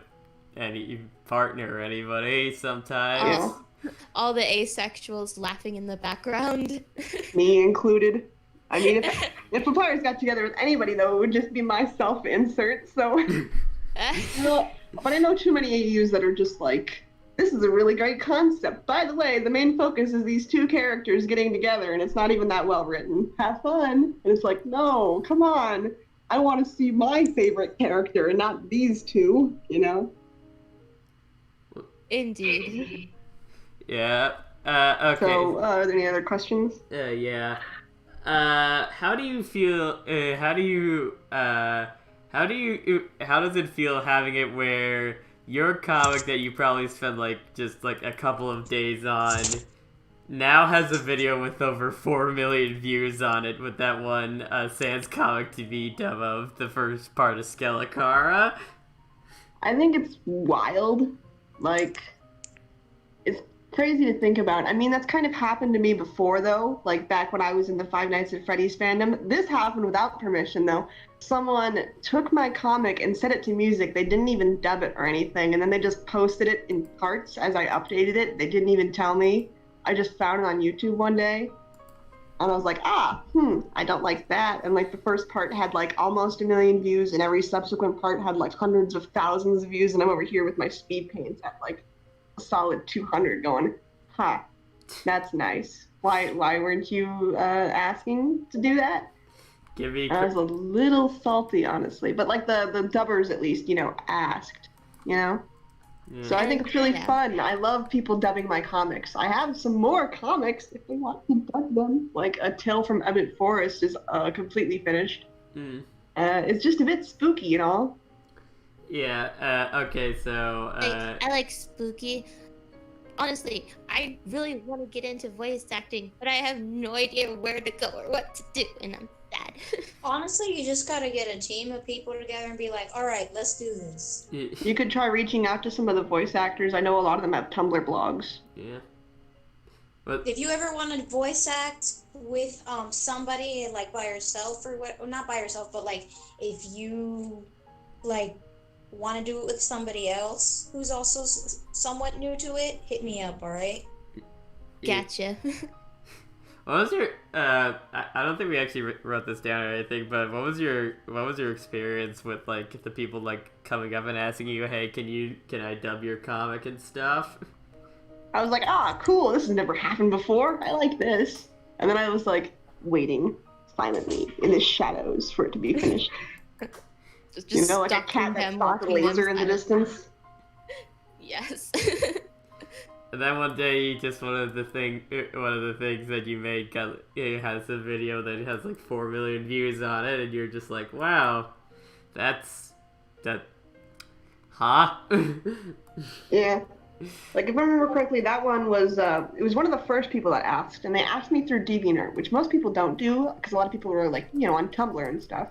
any partner or anybody sometimes. All the asexuals laughing in the background. Me included. I mean, if Papyrus got together with anybody, though, it would just be my self-insert. So, but I know too many AUs that are just like, this is a really great concept. By the way, the main focus is these two characters getting together, and it's not even that well written. Have fun. And it's like, no, come on. I want to see my favorite character and not these two, you know? Indeed. Yeah. Okay. So, are there any other questions? Yeah. How do you feel? How does it feel having it where your comic that you probably spent like just like a couple of days on now has a video with over 4 million views on it with that one Sans Comic TV dub of the first part of SkeleChara? I think it's wild. Like, it's crazy to think about. I mean, that's kind of happened to me before, though. Like, back when I was in the Five Nights at Freddy's fandom. This happened without permission, though. Someone took my comic and set it to music. They didn't even dub it or anything. And then they just posted it in parts as I updated it. They didn't even tell me. I just found it on YouTube one day. And I was like, I don't like that. And like the first part had like almost 1 million views, and every subsequent part had like hundreds of thousands of views. And I'm over here with my speed paints at like a solid 200 going, that's nice. Why weren't you asking to do that? I was a little salty, honestly. But like the dubbers at least, asked, Yeah. So I think it's really fun. I love people dubbing my comics. I have some more comics if they want to dub them. Like A Tale from Ebon Forest is completely finished. It's just a bit spooky, Yeah, okay, so... I like spooky. Honestly, I really want to get into voice acting, but I have no idea where to go or what to do, and I'm sad. Honestly, you just gotta get a team of people together and be like, alright, let's do this. You could try reaching out to some of the voice actors. I know a lot of them have Tumblr blogs. Yeah. But if you ever want to voice act with somebody, like by yourself or what, or not by yourself, but like if you like want to do it with somebody else who's also somewhat new to it, hit me up, alright? Gotcha. What was your I don't think we actually wrote this down or anything, but what was your experience with like the people like coming up and asking you, hey, can I dub your comic and stuff? I was like, cool, this has never happened before. I like this. And then I was like waiting silently in the shadows for it to be finished. just like a cat that stalks a laser in the distance. Yes. And then one day, just one of the things that you made it has a video that has like 4 million views on it, and you're just like, wow, that. Huh? Yeah. Like, if I remember correctly, that one was, it was one of the first people that asked, and they asked me through DeviantArt, which most people don't do, because a lot of people were, like, you know, on Tumblr and stuff.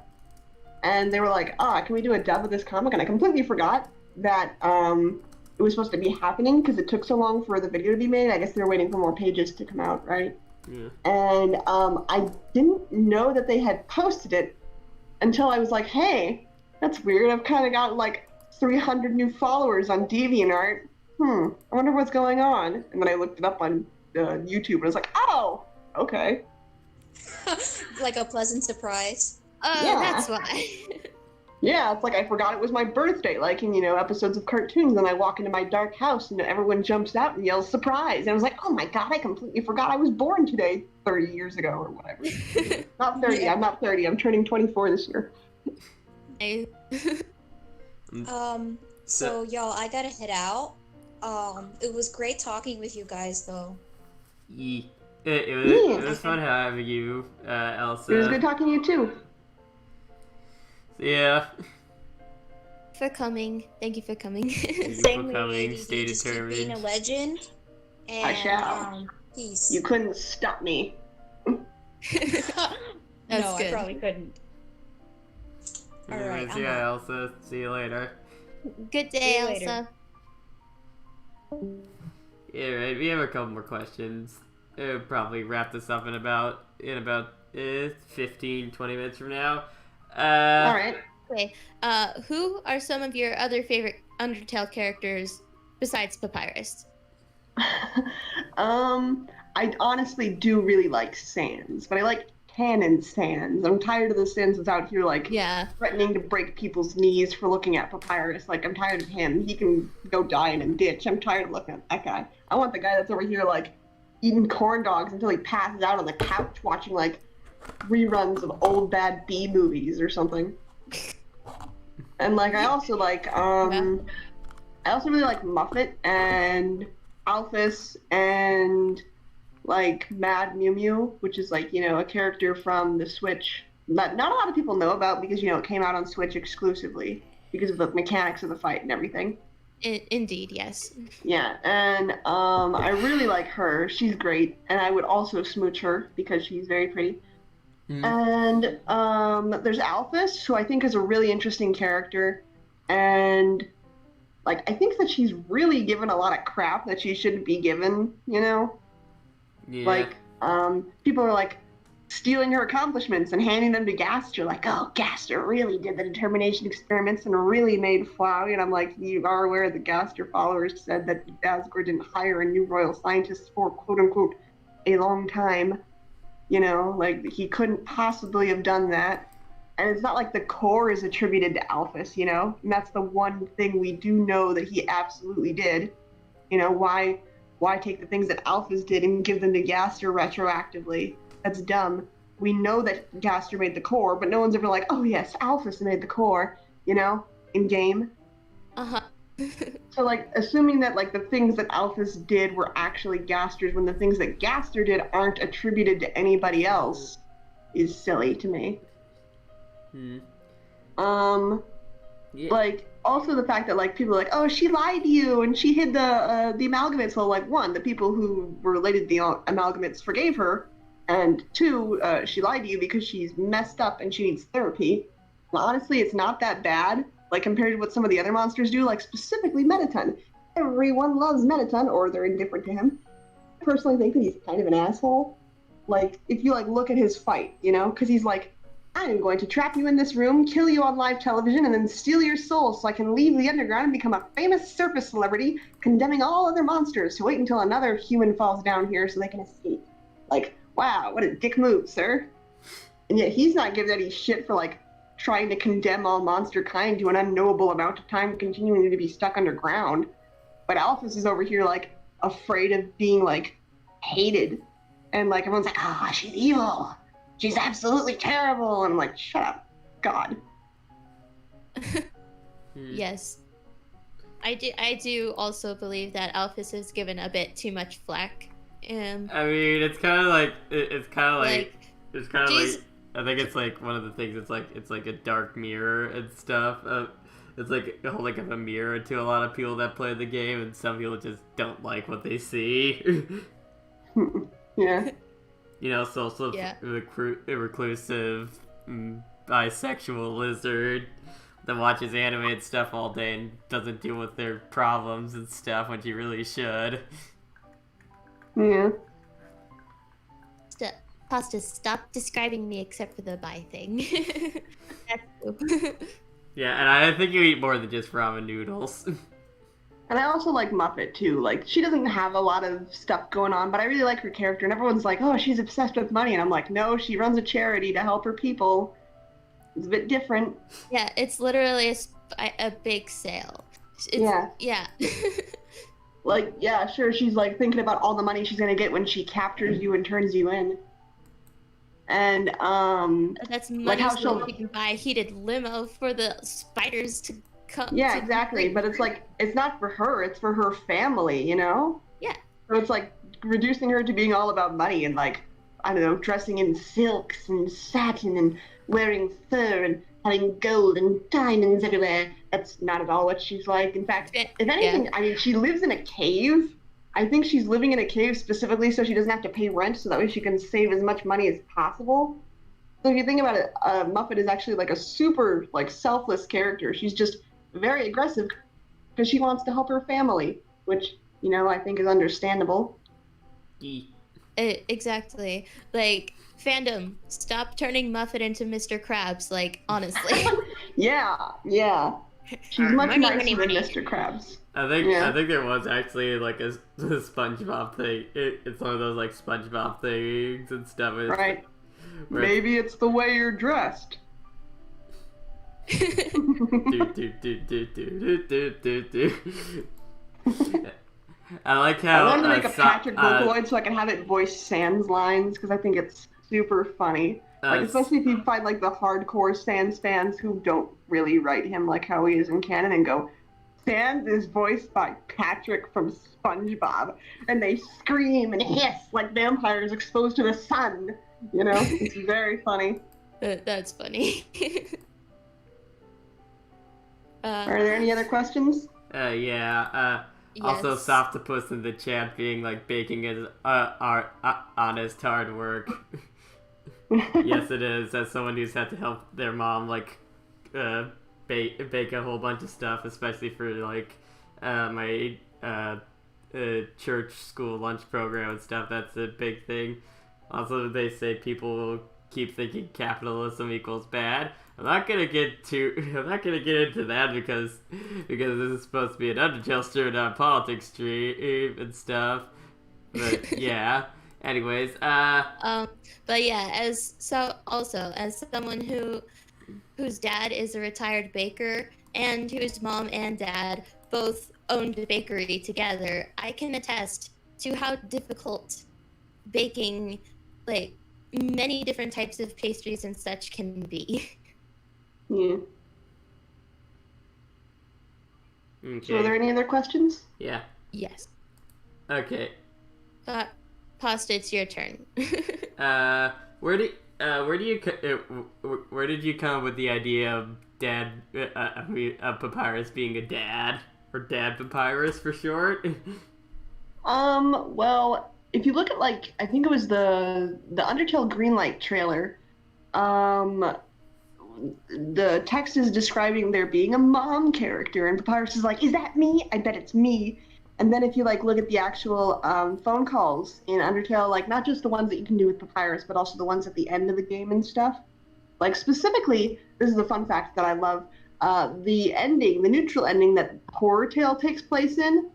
And they were like, can we do a dub of this comic? And I completely forgot that, it was supposed to be happening, because it took so long for the video to be made. I guess they were waiting for more pages to come out, right? Yeah. And, I didn't know that they had posted it until I was like, hey, that's weird. I've kind of got, like, 300 new followers on DeviantArt. I wonder what's going on. And then I looked it up on YouTube and I was like, oh, okay. Like a pleasant surprise. Oh, Yeah. that's why. Yeah, it's like I forgot it was my birthday, like in, you know, episodes of cartoons, and I walk into my dark house and everyone jumps out and yells surprise. And I was like, oh my god, I completely forgot I was born today 30 years ago or whatever. Not 30, yeah. I'm not 30, I'm turning 24 this year. So y'all, I gotta head out. It was great talking with you guys, though. It was fun having you, Elsa. It was good talking to you too. Yeah. For coming. Thank you for coming. Same for coming. Stay just keep determined. being a legend. And, I shall. Peace. You couldn't stop me. No, good. I probably couldn't. Anyways, yeah, Elsa. See you later. Good day, See you later. Elsa. Yeah, right. We have a couple more questions. We'll probably wrap this up in about 15, 20 minutes from now. All right. Okay. Who are some of your other favorite Undertale characters besides Papyrus? I honestly do really like Sans, but I like Canon Sans. I'm tired of the Sans that's out here like threatening to break people's knees for looking at Papyrus. Like, I'm tired of him. He can go die in a ditch. I'm tired of looking at that guy. I want the guy that's over here like eating corn dogs until he passes out on the couch watching like reruns of old bad B movies or something. And like I also like I also really like Muffet and Alphys and like Mad Mew Mew, which is like, you know, a character from the Switch that not a lot of people know about because, you know, it came out on Switch exclusively because of the mechanics of the fight and everything. Indeed, yes. Yeah, and I really like her. She's great, and I would also smooch her because she's very pretty. And there's Alphys, who I think is a really interesting character, and like I think that she's really given a lot of crap that she shouldn't be given, you know? Yeah. Like, people are like stealing her accomplishments and handing them to Gaster, like, oh, Gaster really did the determination experiments and really made Flowey, and I'm like, you are aware that Gaster followers said that Asgore didn't hire a new royal scientist for quote-unquote a long time. You know, like, he couldn't possibly have done that. And it's not like the core is attributed to Alphys, you know? And that's the one thing we do know that he absolutely did. You know, why take the things that Alphys did and give them to Gaster retroactively? That's dumb. We know that Gaster made the core, but no one's ever like, oh yes, Alphys made the core, you know, in game. Uh-huh. So, like, assuming that, like, the things that Alphys did were actually Gaster's when the things that Gaster did aren't attributed to anybody else is silly to me. Like, also the fact that, like, people are like, oh, she lied to you and she hid the amalgamates. Well, like, one, the people who were related to the amalgamates forgave her, and two, she lied to you because she's messed up and she needs therapy. Well, honestly, it's not that bad. Like, compared to what some of the other monsters do, like, specifically Mettaton. Everyone loves Mettaton, or they're indifferent to him. I personally think that he's kind of an asshole. Like, if you, like, look at his fight, you know? Because he's like, I'm going to trap you in this room, kill you on live television, and then steal your soul so I can leave the underground and become a famous surface celebrity, condemning all other monsters to wait until another human falls down here so they can escape. Like, wow, what a dick move, sir. And yet he's not giving any shit for, like, trying to condemn all monster kind to an unknowable amount of time continuing to be stuck underground. But Alphys is over here, like, afraid of being, like, hated. And, like, everyone's like, ah, she's evil. She's absolutely terrible. And I'm like, shut up. God. Yes. I do also believe that Alphys is given a bit too much flack. I mean, it's kind of like I think it's like one of the things. It's like a dark mirror and stuff. It's like holding up a mirror to a lot of people that play the game, and some people just don't like what they see. Yeah. You know, social, reclusive, bisexual lizard that watches animated stuff all day and doesn't deal with their problems and stuff when she really should. Yeah. Pasta, stop describing me except for the bi thing. Yeah, and I think you eat more than just ramen noodles. And I also like Muffet too. Like, she doesn't have a lot of stuff going on, but I really like her character. And everyone's like, "Oh, she's obsessed with money," and I'm like, "No, she runs a charity to help her people. It's a bit different." Yeah, it's literally a big sale. Yeah. Like, yeah, sure, she's like thinking about all the money she's gonna get when she captures you and turns you in. And that's money like how so she can buy a heated limo for the spiders to come. Yeah, exactly. But it's like, it's not for her, it's for her family, you know? Yeah. So it's like reducing her to being all about money and like, I don't know, dressing in silks and satin and wearing fur and having gold and diamonds everywhere. That's not at all what she's like. In fact, if anything, I mean, she lives in a cave. I think she's living in a cave specifically so she doesn't have to pay rent, so that way she can save as much money as possible. So if you think about it, Muffet is actually like a super like selfless character. She's just very aggressive because she wants to help her family, which, you know, I think is understandable. Exactly. Like, fandom, stop turning Muffet into Mr. Krabs, like, honestly. Yeah. She's much nicer than Mr. Krabs. I think there was actually like a SpongeBob thing. It's one of those like SpongeBob things and stuff. Right. Maybe it's the way you're dressed. I like how I wanted to make a Patrick Vocaloid so I can have it voice Sans lines because I think it's super funny. Like, especially if you find like the hardcore Sans fans who don't really write him like how he is in canon and go, Sans is voiced by Patrick from SpongeBob, and they scream and hiss like vampires exposed to the sun. You know, it's very funny. That's funny. Are there any other questions? Yeah. Yes. Also, Softopus in the chat being like baking is honest hard work. Yes, it is. As someone who's had to help their mom like bake a whole bunch of stuff, especially for like my church school lunch program and stuff. That's a big thing. Also, they say people keep thinking capitalism equals bad. I'm not gonna get into that because this is supposed to be an Undertale stream, not politics stream and stuff. But yeah. Anyways, but yeah, as someone whose dad is a retired baker and whose mom and dad both owned a bakery together, I can attest to how difficult baking, like, many different types of pastries and such can be. Yeah. Okay. So are there any other questions? Yeah. Yes. Okay. Pasta, it's your turn. Where did you come up with the idea of Papyrus being a dad, or Dad Papyrus for short? Well, if you look at like, I think it was the Undertale Greenlight trailer, the text is describing there being a mom character, and Papyrus is like, "Is that me? I bet it's me." And then if you like look at the actual phone calls in Undertale, like not just the ones that you can do with Papyrus, but also the ones at the end of the game and stuff. Like specifically, this is a fun fact that I love. The ending, the neutral ending that Horror Tale takes place in,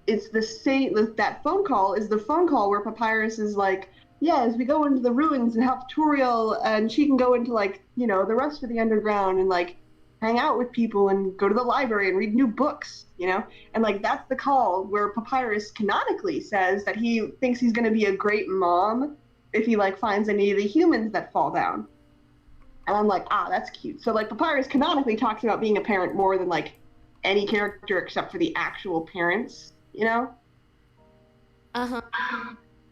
it's the same. That phone call is the phone call where Papyrus is like, "Yeah, as we go into the ruins and help Turiel, and she can go into like, you know, the rest of the underground and like hang out with people and go to the library and read new books, you know?" And like that's the call where Papyrus canonically says that he thinks he's going to be a great mom if he like finds any of the humans that fall down. And I'm like, that's cute. So like Papyrus canonically talks about being a parent more than like any character except for the actual parents, you know?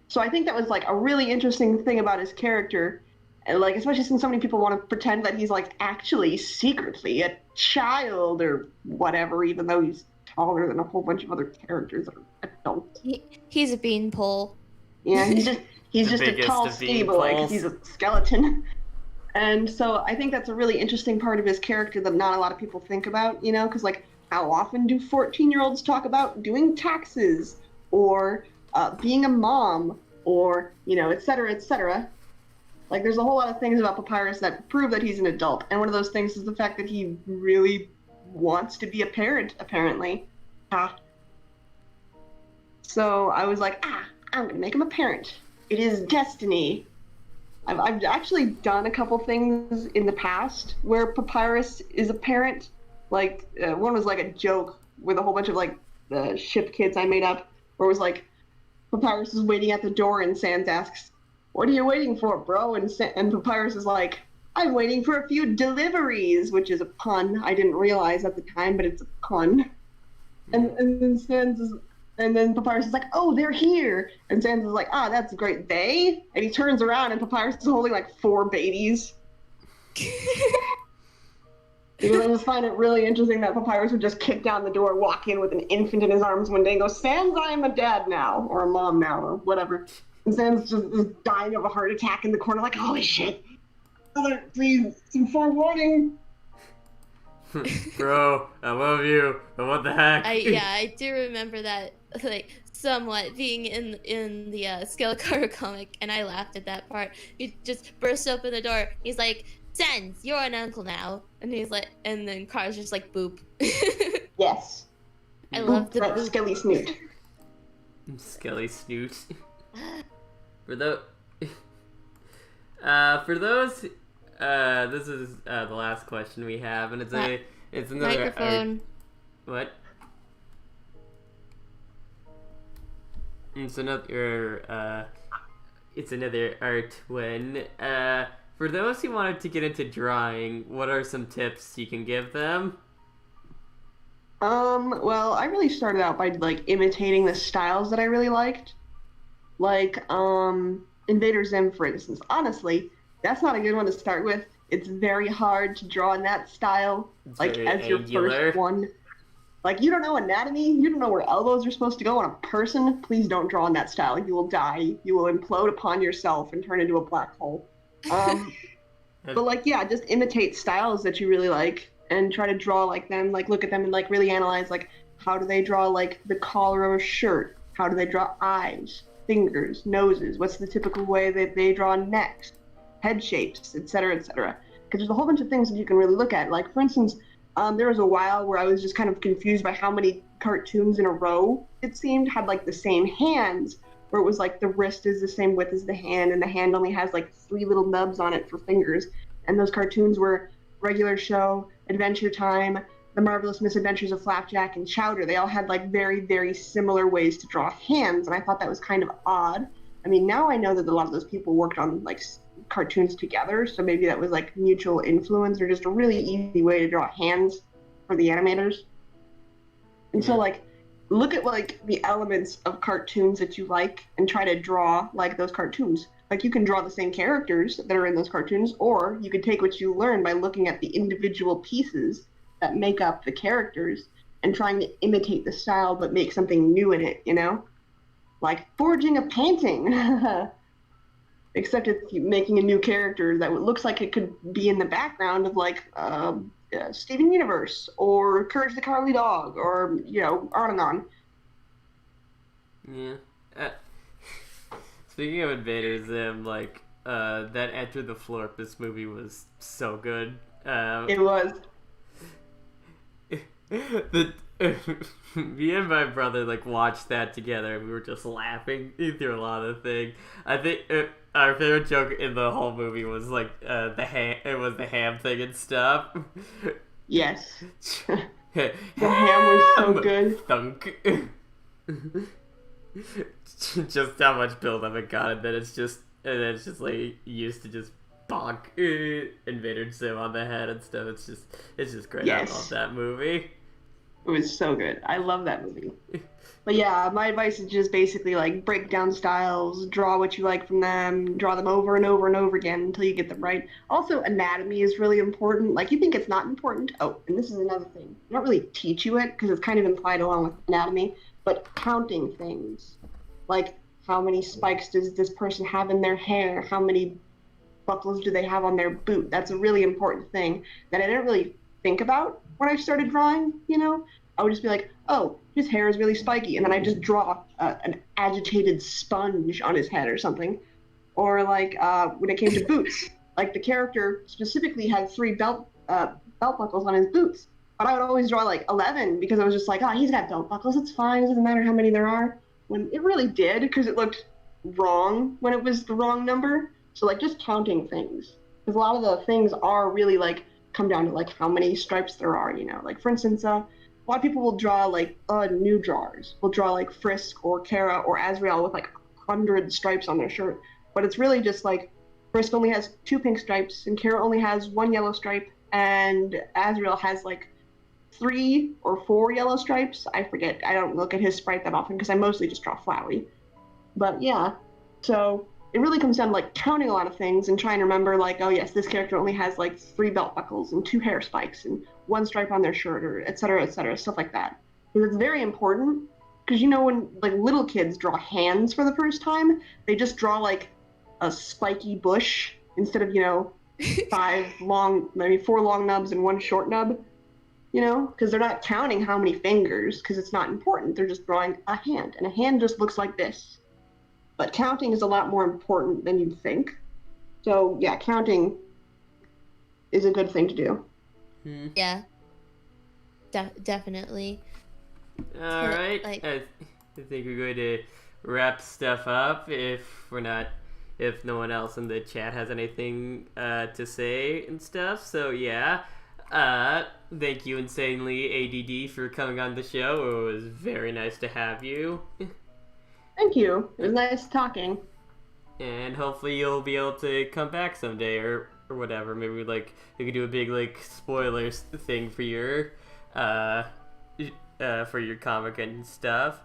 So I think that was like a really interesting thing about his character, and like especially since so many people want to pretend that he's like actually secretly a child or whatever, even though he's taller than a whole bunch of other characters that are adults. He's a beanpole. Yeah, he's just a tall stable because he's a skeleton. And so I think that's a really interesting part of his character that not a lot of people think about, you know, because like how often do 14-year-olds talk about doing taxes or being a mom or, you know, et cetera, et cetera. Like there's a whole lot of things about Papyrus that prove that he's an adult. And one of those things is the fact that he really wants to be a parent, apparently. So I was like, I'm going to make him a parent. It is destiny. I've actually done a couple things in the past where Papyrus is a parent. Like, one was like a joke with a whole bunch of like the ship kids I made up, where it was like, Papyrus is waiting at the door and Sans asks, "What are you waiting for, bro?" And Papyrus is like, "I'm waiting for a few deliveries," which is a pun. I didn't realize at the time, but it's a pun. And then Papyrus is like, "Oh, they're here." And Sans is like, "That's great. They?" And he turns around and Papyrus is holding like 4 babies. Because I just find it really interesting that Papyrus would just kick down the door, walk in with an infant in his arms one day and go, "Sans, I'm a dad now," or a mom now, or whatever. And Sans just is dying of a heart attack in the corner like, "Holy shit. Mother, please, some forewarning." Bro, I love you, but what the heck? I do remember that, like, somewhat being in the SkeleChara comic, and I laughed at that part. He just bursts open the door. He's like, "Sans, you're an uncle now," and he's like, and then Cara's just like, "Boop." Yes. I love the boop. Skelly Snoot. Skelly Snoot. For those, this is the last question we have, and it's another microphone. What? It's another art one. For those who wanted to get into drawing, what are some tips you can give them? Well, I really started out by like imitating the styles that I really liked. Like, Invader Zim, for instance. Honestly, that's not a good one to start with. It's very hard to draw in that style, It's like very as your angular. first one. Like, you don't know anatomy, you don't know where elbows are supposed to go on a person. Please don't draw in that style. You will die. You will implode upon yourself and turn into a black hole. But like, yeah, just imitate styles that you really like and try to draw like them. Like, look at them and like really analyze, like, how do they draw like the collar of a shirt? How do they draw eyes, fingers, noses? What's the typical way that they draw necks, head shapes, etc., etc.? Because there's a whole bunch of things that you can really look at. Like, for instance, there was a while where I was just kind of confused by how many cartoons in a row, it seemed, had like the same hands, where it was like the wrist is the same width as the hand, and the hand only has like 3 little nubs on it for fingers. And those cartoons were Regular Show, Adventure Time, The Marvelous Misadventures of Flapjack, and Chowder. They all had like very, very similar ways to draw hands, and I thought that was kind of odd. I mean, now I know that a lot of those people worked on like cartoons together, so maybe that was like mutual influence or just a really easy way to draw hands for the animators. And so like, look at like the elements of cartoons that you like and try to draw like those cartoons. Like, you can draw the same characters that are in those cartoons, or you could take what you learn by looking at the individual pieces that make up the characters and trying to imitate the style but make something new in it, you know? Like forging a painting. Except it's making a new character that looks like it could be in the background of like Steven Universe or Courage the Cowardly Dog or, you know, on and on. Yeah. Speaking of Invader Zim, like, that Enter the Florpus movie was so good. It was. Me and my brother like watched that together, and we were just laughing through a lot of things. I think our favorite joke in the whole movie was like it was the ham thing and stuff. Yes. The ham was so good. Thunk. Just how much build up it got, and then it's just like used to just bonk Invader Zim on the head and stuff. It's just great. Yes. I love that movie. It was so good. I love that movie. But yeah, my advice is just basically like break down styles, draw what you like from them, draw them over and over and over again until you get them right. Also, anatomy is really important. Like you think it's not important. Oh, and this is another thing. They don't really teach you it because it's kind of implied along with anatomy, but counting things. Like how many spikes does this person have in their hair? How many buckles do they have on their boot? That's a really important thing that I didn't really think about when I started drawing, you know? I would just be like, oh, his hair is really spiky. And then I just draw an agitated sponge on his head or something. Or like when it came to boots, like the character specifically had 3 belt buckles on his boots. But I would always draw like 11 because I was just like, oh, he's got belt buckles. It's fine. It doesn't matter how many there are. When it really did because it looked wrong when it was the wrong number. So like just counting things. Because a lot of the things are really like come down to like how many stripes there are, you know. Like for instance, a lot of people will draw like new drawers. Will draw like Frisk or Chara or Azrael with like 100 stripes on their shirt. But it's really just like Frisk only has 2 pink stripes and Chara only has 1 yellow stripe and Azrael has like 3 or 4 yellow stripes. I forget. I don't look at his sprite that often because I mostly just draw Flowey. But yeah, so it really comes down to like counting a lot of things and trying to remember like, oh yes, this character only has like 3 belt buckles and 2 hair spikes and 1 stripe on their shirt or et cetera, stuff like that. Because it's very important because you know when like little kids draw hands for the first time, they just draw like a spiky bush instead of, you know, 4 long nubs and 1 short nub, you know, because they're not counting how many fingers because it's not important. They're just drawing a hand and a hand just looks like this. But counting is a lot more important than you'd think. So, yeah, counting is a good thing to do. Yeah. Definitely. All right. Like, I think we're going to wrap stuff up if no one else in the chat has anything to say and stuff. So, yeah. Thank you, InsanelyADD, for coming on the show. It was very nice to have you. Thank you. It was nice talking. And hopefully you'll be able to come back someday or whatever. Maybe we could do a big like spoilers thing for your comic and stuff.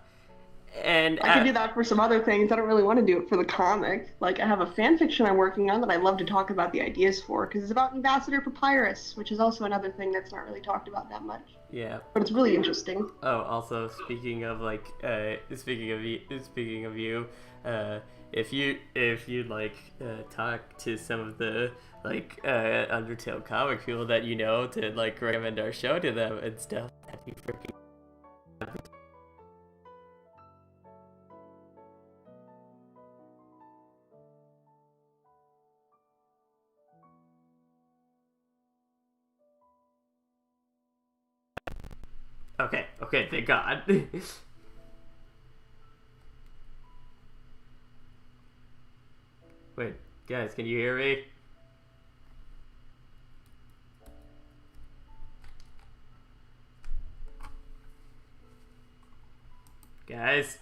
And I could do that for some other things. I don't really want to do it for the comic. Like I have a fan fiction I'm working on that I'd love to talk about the ideas for because it's about Ambassador Papyrus, which is also another thing that's not really talked about that much. Yeah. But it's really interesting. Oh, also speaking of like speaking of you, if you'd like talk to some of the like Undertale comic people that you know to like recommend our show to them and stuff, that'd be freaking. Okay, thank God. Wait, guys, can you hear me? Guys?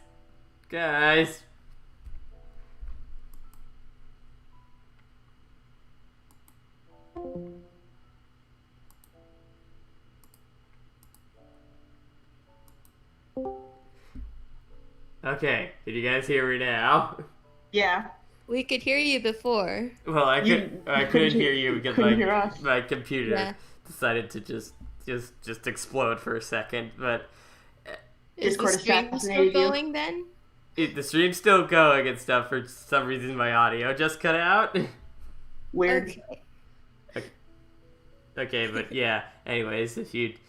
Okay, did you guys hear me now? Yeah. We could hear you before. Well, I couldn't hear you because my computer decided to just explode for a second. But is the stream still going then? The stream's still going and stuff. For some reason, my audio just cut out. Weird. Okay, but yeah. Anyways, if you'd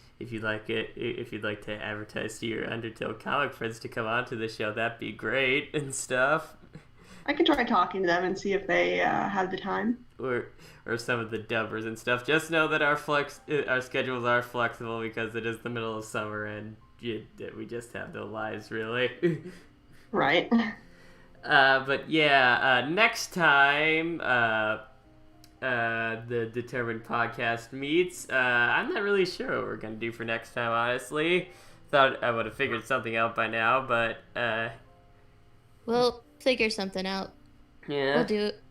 like to advertise to your Undertale comic friends to come on to the show, that'd be great and stuff. I could try talking to them and see if they have the time. Or some of the dubbers and stuff. Just know that our schedules are flexible because it is the middle of summer and we just have no lives really. Right. But yeah, next time the Determined podcast meets, I'm not really sure what we're gonna do for next time, honestly. Thought I would have figured something out by now, but we'll figure something out. Yeah. We'll do it.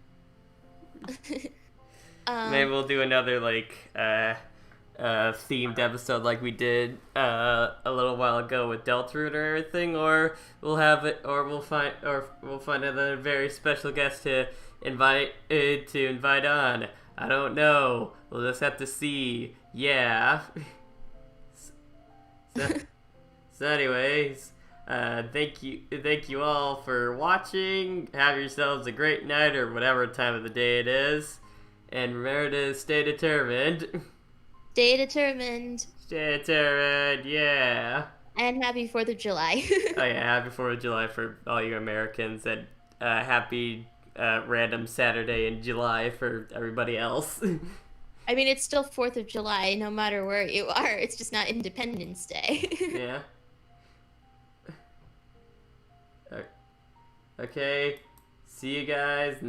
Maybe we'll do another like themed episode like we did a little while ago with Deltarune or everything, or we'll have it, or we'll find another very special guest to invite on. I don't know. We'll just have to see. Yeah. So anyways, thank you all for watching. Have yourselves a great night or whatever time of the day it is, and remember to stay determined. Stay determined. Stay determined, yeah. And happy 4th of July. Oh yeah, happy 4th of July for all you Americans, and happy random Saturday in July for everybody else. I mean, it's still 4th of July no matter where you are. It's just not Independence Day. Yeah. Okay. See you guys